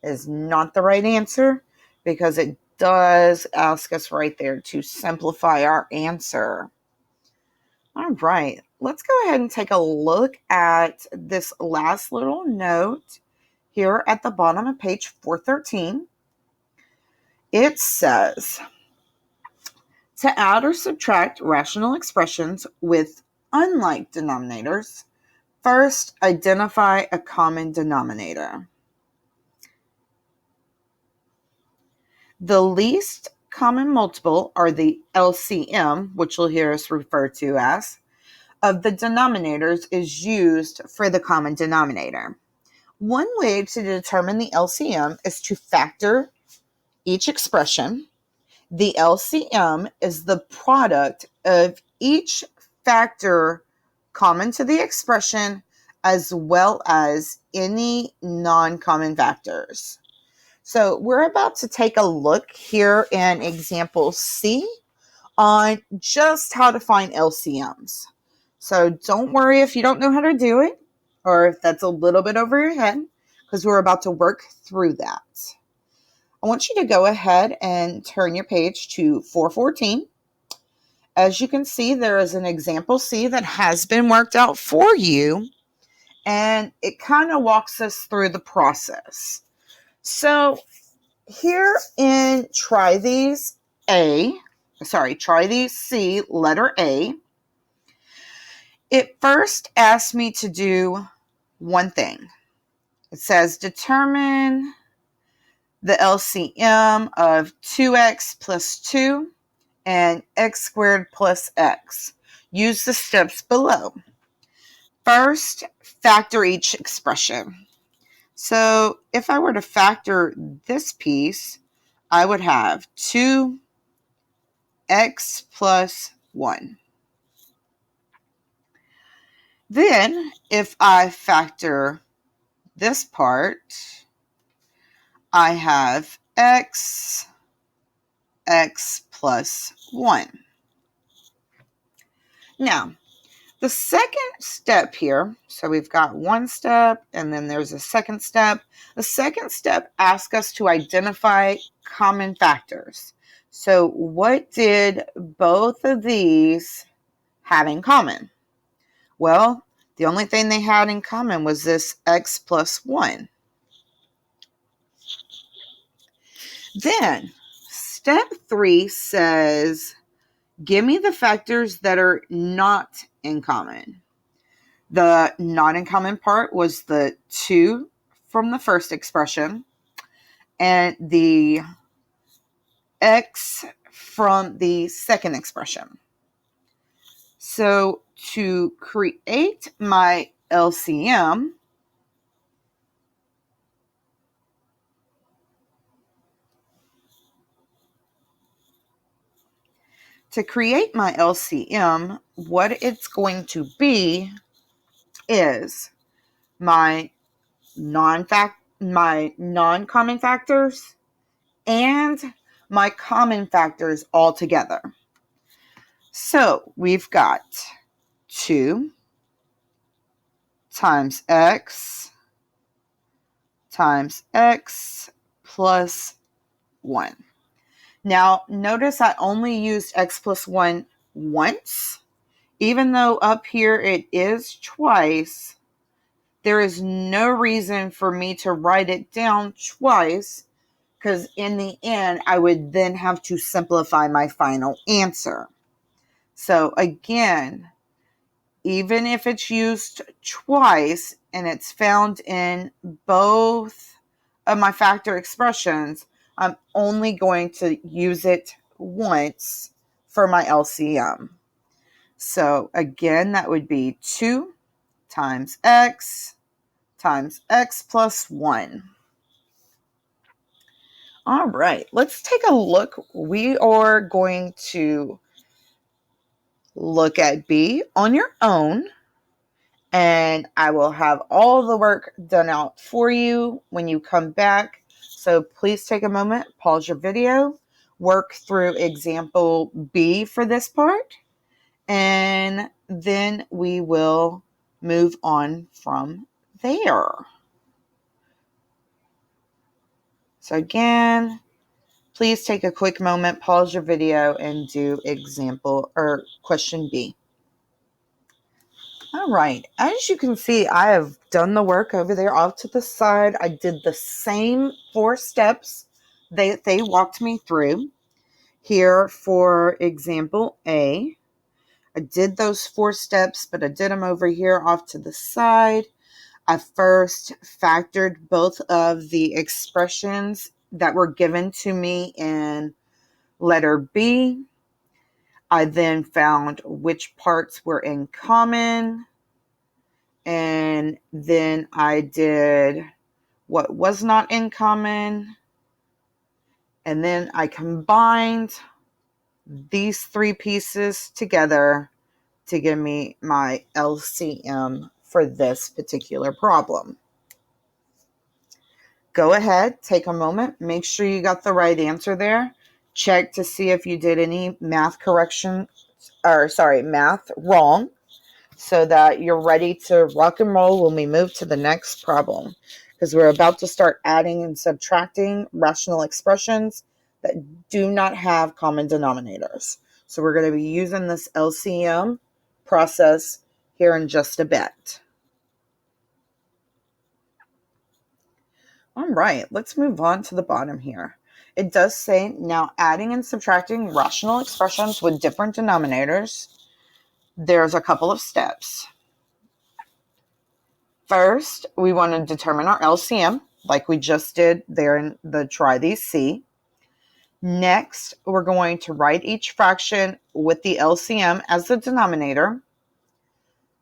It is not the right answer because it does ask us right there to simplify our answer. All right, let's go ahead and take a look at this last little note here at the bottom of page 413. It says, to add or subtract rational expressions with unlike denominators, first identify a common denominator. The least common multiple, or the LCM, which you'll hear us refer to as, of the denominators is used for the common denominator. One way to determine the LCM is to factor each expression. The LCM is the product of each factor common to the expression as well as any non-common factors. So we're about to take a look here in example C on just how to find LCMs. So don't worry if you don't know how to do it or if that's a little bit over your head, because we're about to work through that. I want you to go ahead and turn your page to 414. As you can see, there is an example C that has been worked out for you, and it kind of walks us through the process. So here in try these C, letter A, it first asks me to do one thing. It says determine the LCM of 2x plus 2 and x squared plus x. Use the steps below. First, factor each expression. So if I were to factor this piece, I would have 2x plus 1. Then, if I factor this part, I have x plus 1. Now, the second step here, so we've got one step and then there's a second step. The second step asks us to identify common factors. So what did both of these have in common? Well, the only thing they had in common was this x plus 1. Then, step 3 says, give me the factors that are not in common. The not in common part was the 2 from the first expression and the x from the second expression. So to create my LCM, what it's going to be is my non-common factors and my common factors all together. So we've got 2 times x plus 1. Now, notice I only used x plus 1 once. Even though up here it is twice, there is no reason for me to write it down twice, because in the end, I would then have to simplify my final answer. So again, even if it's used twice and it's found in both of my factor expressions, I'm only going to use it once for my LCM. So again, that would be 2 times x plus 1. All right, let's take a look. We are going to look at B on your own, and I will have all the work done out for you when you come back. So please take a moment, pause your video. work through example B for this part, and then we will move on from there. So again, please take a quick moment, pause your video, and do example or question B. All right, as you can see, I have done the work over there off to the side. I did the same 4 steps they walked me through. Here for example A, I did those 4 steps, but I did them over here off to the side. I first factored both of the expressions that were given to me in letter B. I then found which parts were in common. And then I did what was not in common. And then I combined these 3 pieces together to give me my LCM for this particular problem. Go ahead, take a moment, make sure you got the right answer there. Check to see if you did any math wrong, so that you're ready to rock and roll when we move to the next problem, because we're about to start adding and subtracting rational expressions that do not have common denominators. So we're going to be using this LCM process here in just a bit. All right, let's move on to the bottom here. It does say, now adding and subtracting rational expressions with different denominators, there's a couple of steps. First, we want to determine our LCM, like we just did there in the try these C. Next, we're going to write each fraction with the LCM as the denominator.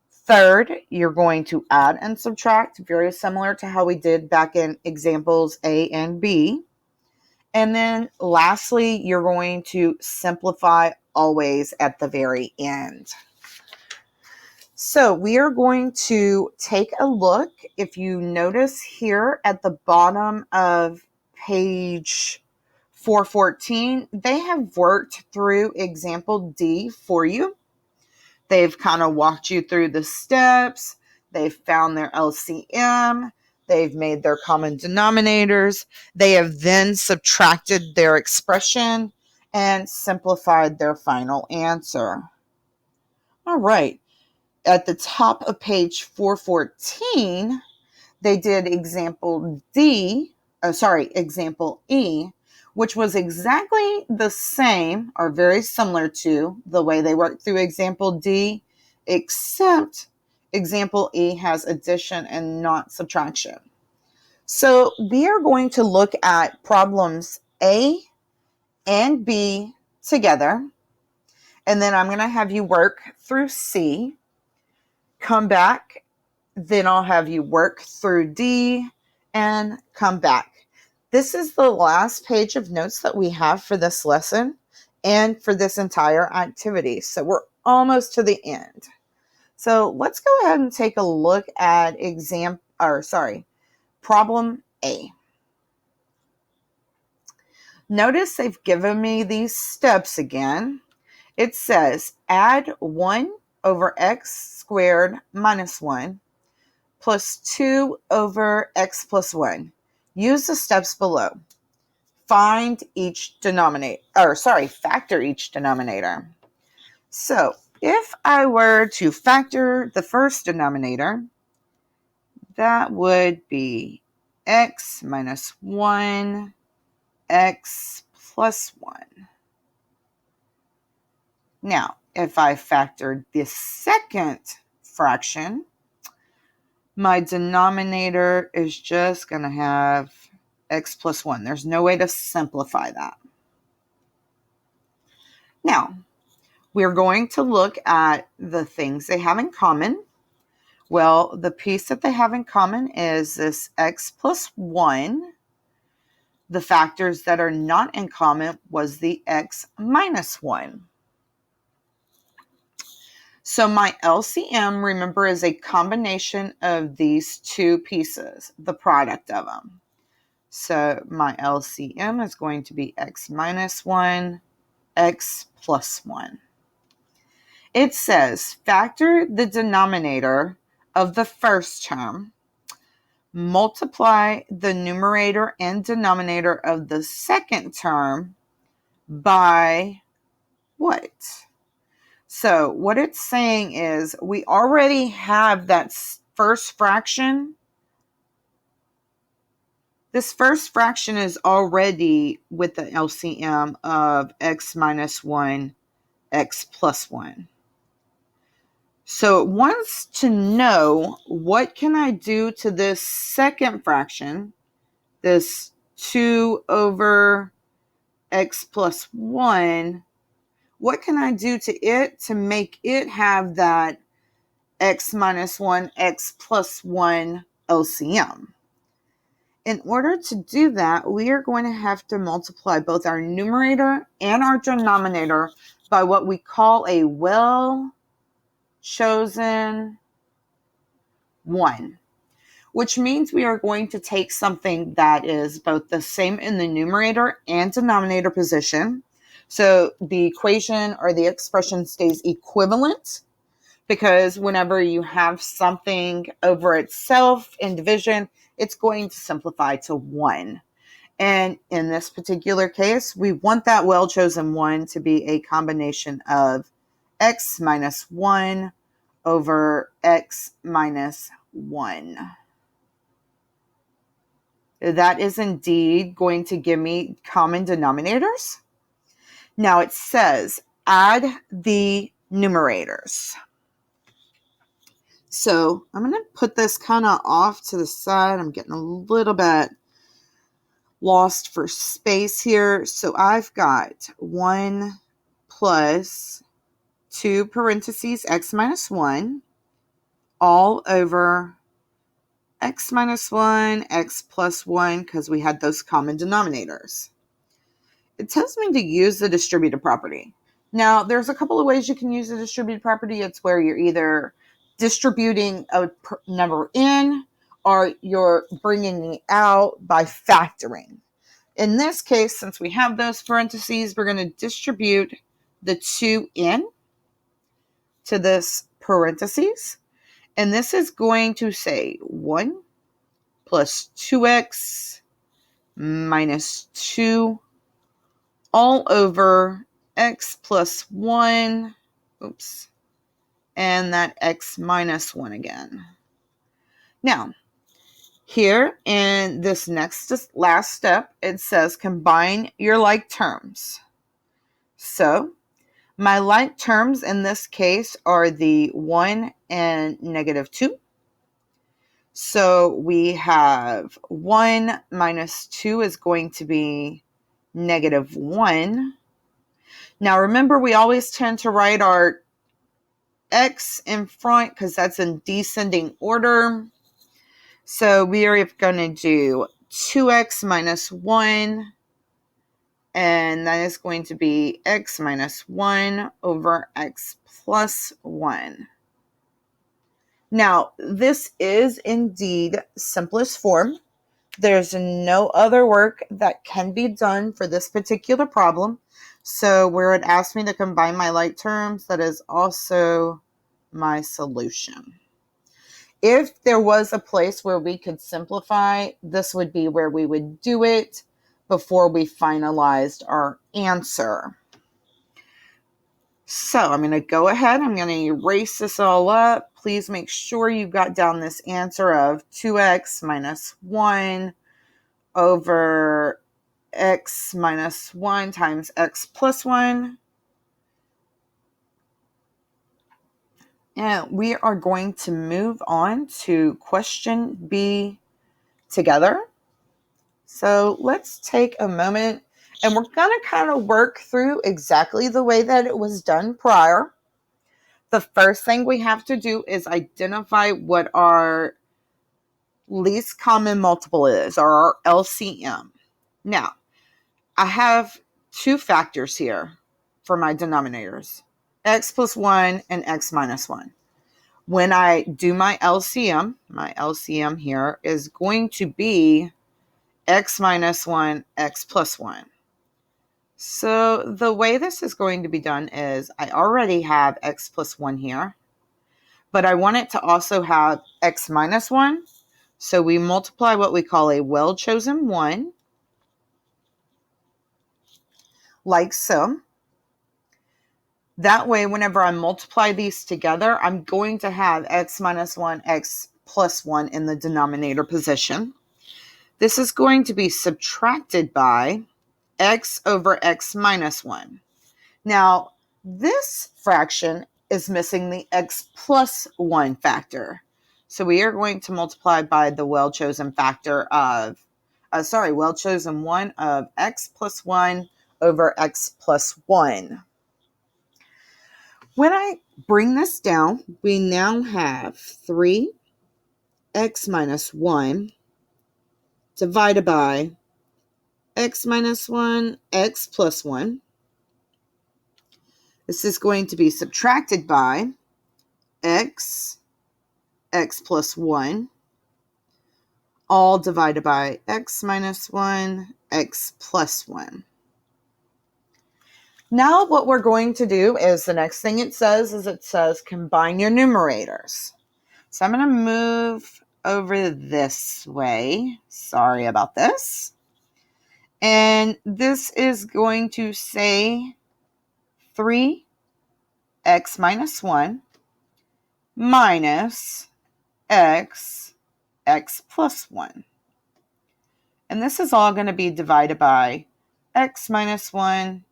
Third, you're going to add and subtract, very similar to how we did back in examples A and B. And then lastly, you're going to simplify always at the very end. So we are going to take a look. If you notice here at the bottom of page 414, they have worked through example D for you. They've kind of walked you through the steps. They've found their LCM. They've made their common denominators. They have then subtracted their expression and simplified their final answer. All right. At the top of page 414, they did example example E, which was exactly the same or very similar to the way they worked through example D, except example E has addition and not subtraction. So we are going to look at problems A and B together, and then I'm going to have you work through C, come back, then I'll have you work through D and come back. This is the last page of notes that we have for this lesson and for this entire activity. So we're almost to the end. So let's go ahead and take a look at problem A. Notice they've given me these steps again. It says add 1 over x squared minus 1 plus 2 over x plus 1. Use the steps below. Factor each denominator. So if I were to factor the first denominator, that would be x minus 1, x plus 1. Now, if I factored the second fraction, my denominator is just going to have x plus 1. There's no way to simplify that. Now, we're going to look at the things they have in common. Well, the piece that they have in common is this x plus 1. The factors that are not in common was the x minus 1. So my LCM, remember, is a combination of these two pieces, the product of them. So my LCM is going to be x minus 1, x plus 1. It says factor the denominator of the first term, multiply the numerator and denominator of the second term by what? So what it's saying is we already have that first fraction. This first fraction is already with the LCM of x minus 1, x plus 1. So it wants to know, what can I do to this second fraction, this 2 over x plus 1? What can I do to it to make it have that x minus 1, x plus 1 LCM? In order to do that, we are going to have to multiply both our numerator and our denominator by what we call a well-chosen 1, which means we are going to take something that is both the same in the numerator and denominator position. So the equation or the expression stays equivalent, because whenever you have something over itself in division, it's going to simplify to 1. And in this particular case, we want that well-chosen 1 to be a combination of x minus 1 over x minus 1. That is indeed going to give me common denominators. Now it says add the numerators. So I'm going to put this kind of off to the side. I'm getting a little bit lost for space here. So I've got 1 plus 2 parentheses x minus 1 all over x minus 1, x plus 1, because we had those common denominators. It tells me to use the distributive property. Now, there's a couple of ways you can use the distributive property. It's where you're either distributing a number in, or you're bringing it out by factoring. In this case, since we have those parentheses, we're going to distribute the 2 in to this parentheses. And this is going to say 1 plus 2x minus 2 all over x plus 1, and that x minus 1 again. Now, here in this last step, it says combine your like terms. So my like terms in this case are the 1 and negative 2. So we have 1 minus 2 is going to be negative 1. Now remember, we always tend to write our x in front because that's in descending order. So we are going to do 2x minus 1, and that is going to be x minus 1 over x plus 1. Now, this is indeed simplest form. There's no other work that can be done for this particular problem. So where it asked me to combine my like terms, that is also my solution. If there was a place where we could simplify, this would be where we would do it before we finalized our answer. So I'm going to go ahead. I'm going to erase this all up. Please make sure you've got down this answer of 2x minus 1 over x minus 1 times x plus 1. And we are going to move on to question B together. So let's take a moment, and we're going to kind of work through exactly the way that it was done prior. The first thing we have to do is identify what our least common multiple is, or our LCM. Now, I have 2 factors here for my denominators, x plus 1 and x minus 1. When I do my LCM here is going to be x minus 1, x plus 1. So the way this is going to be done is I already have x plus 1 here, but I want it to also have x minus 1. So we multiply what we call a well-chosen 1, like so. That way, whenever I multiply these together, I'm going to have x minus 1, x plus 1 in the denominator position. This is going to be subtracted by x over x minus 1. Now, this fraction is missing the x plus 1 factor. So we are going to multiply by the well-chosen factor of, well-chosen 1 of x plus 1 over x plus 1. When I bring this down, we now have 3x minus 1 divided by x minus 1, x plus 1. This is going to be subtracted by x plus 1, all divided by x minus 1, x plus 1. Now what we're going to do is the next thing it says combine your numerators. So I'm going to move over this way. Sorry about this. And this is going to say 3x minus 1 minus x plus 1. And this is all going to be divided by x minus 1,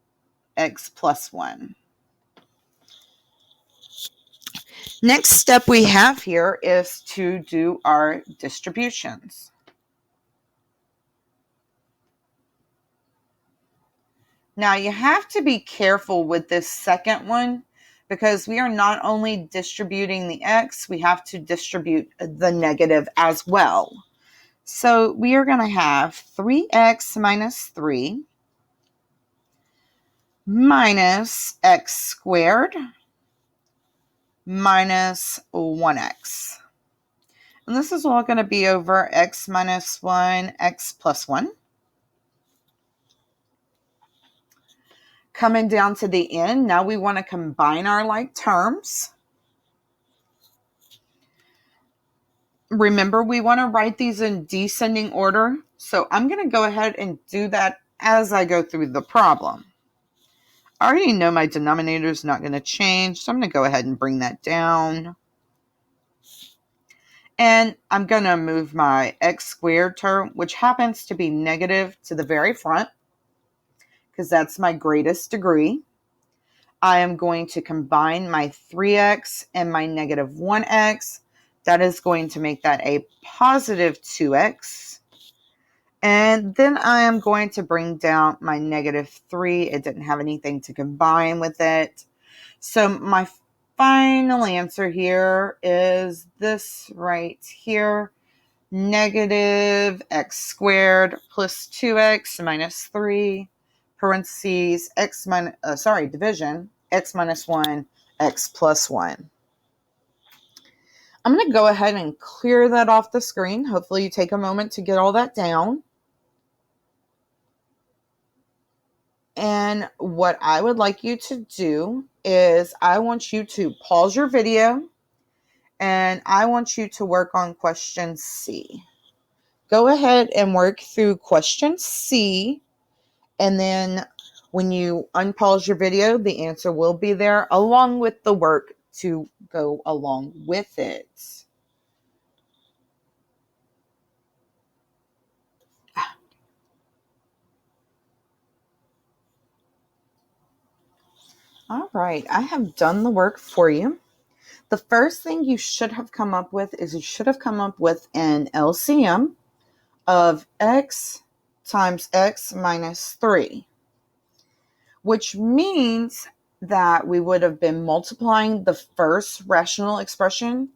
x plus 1. Next step we have here is to do our distributions. Now you have to be careful with this second one because we are not only distributing the x, we have to distribute the negative as well. So we are going to have 3x minus 3 minus x squared minus 1x. And this is all going to be over x minus 1, x plus 1. Coming down to the end, now we want to combine our like terms. Remember, we want to write these in descending order. So I'm going to go ahead and do that as I go through the problem. I already know my denominator is not going to change, so I'm going to go ahead and bring that down. And I'm going to move my x squared term, which happens to be negative, to the very front, because that's my greatest degree. I am going to combine my 3x and my negative 1x. That is going to make that a positive 2x. And then I am going to bring down my negative 3. It didn't have anything to combine with it. So my final answer here is this right here. Negative x squared plus 2x minus 3, parentheses, division, x minus 1, x plus 1. I'm going to go ahead and clear that off the screen. Hopefully you take a moment to get all that down. And what I would like you to do is I want you to pause your video and I want you to work on question C. Go ahead and work through question C, and then when you unpause your video, the answer will be there along with the work to go along with it. All right, I have done the work for you. The first thing you should have come up with is you should have come up with an LCM of x times x minus 3, which means that we would have been multiplying the first rational expression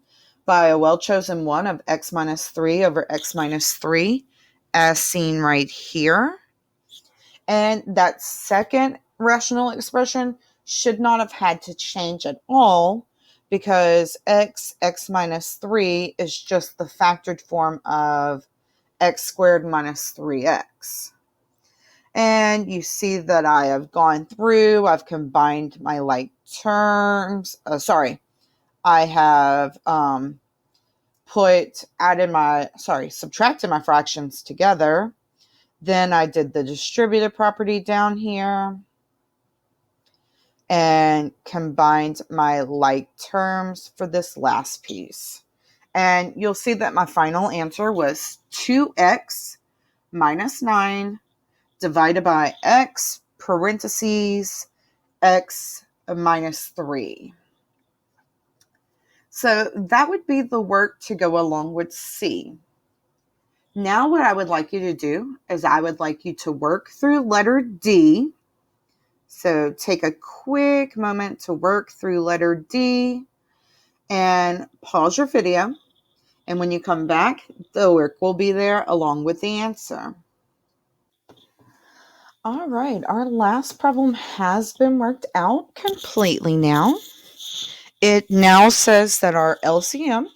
by a well-chosen 1 of x minus 3 over x minus 3, as seen right here. And that second rational expression should not have had to change at all because x minus 3 is just the factored form of x squared minus 3x. And you see that I have gone through, I've combined my like terms. I have subtracted my fractions together. Then I did the distributive property down here and combined my like terms for this last piece. And you'll see that my final answer was 2x minus 9 divided by x parentheses x minus 3. So that would be the work to go along with C. Now what I would like you to do is I would like you to work through letter D. So take a quick moment to work through letter D and pause your video. And when you come back, the work will be there along with the answer. All right, our last problem has been worked out completely now. It now says that our LCM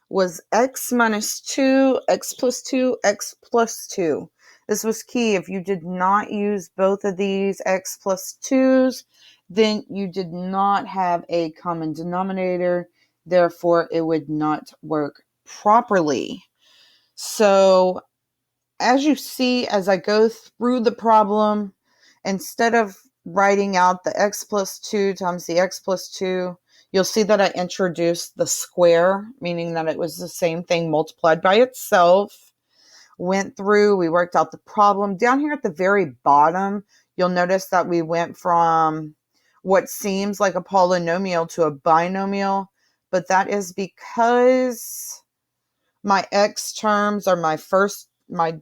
was x minus 2, x plus 2, x plus 2. This was key. If you did not use both of these x plus 2's, then you did not have a common denominator. Therefore, it would not work properly. So, as you see, as I go through the problem, instead of writing out the x plus 2 times the x plus 2, you'll see that I introduced the square, meaning that it was the same thing multiplied by itself. Went through, we worked out the problem. Down here at the very bottom, you'll notice that we went from what seems like a polynomial to a binomial, but that is because my x terms are my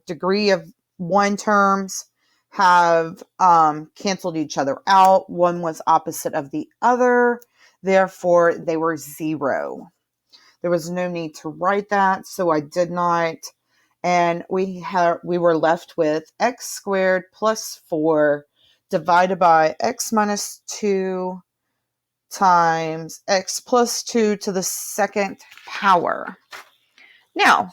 degree of 1 terms have canceled each other out. One was opposite of the other. Therefore, they were 0. There was no need to write that, so I did not. And we were left with x squared plus 4 divided by x minus 2 times x plus 2 to the second power. Now,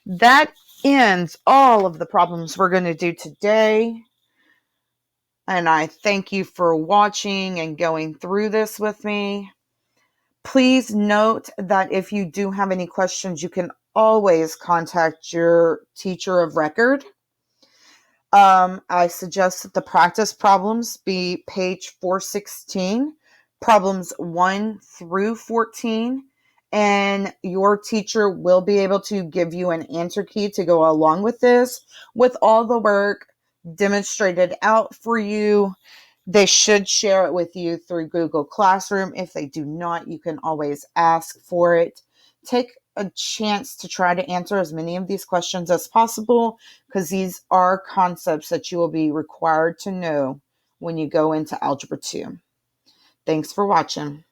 that ends all of the problems we're going to do today. And I thank you for watching and going through this with me. Please note that if you do have any questions, you can always contact your teacher of record. I suggest that the practice problems be page 416, problems 1 through 14, and your teacher will be able to give you an answer key to go along with this, with all the work demonstrated out for you. They should share it with you through Google Classroom. If they do not, you can always ask for it. Take a chance to try to answer as many of these questions as possible, because these are concepts that you will be required to know when you go into Algebra 2. Thanks for watching.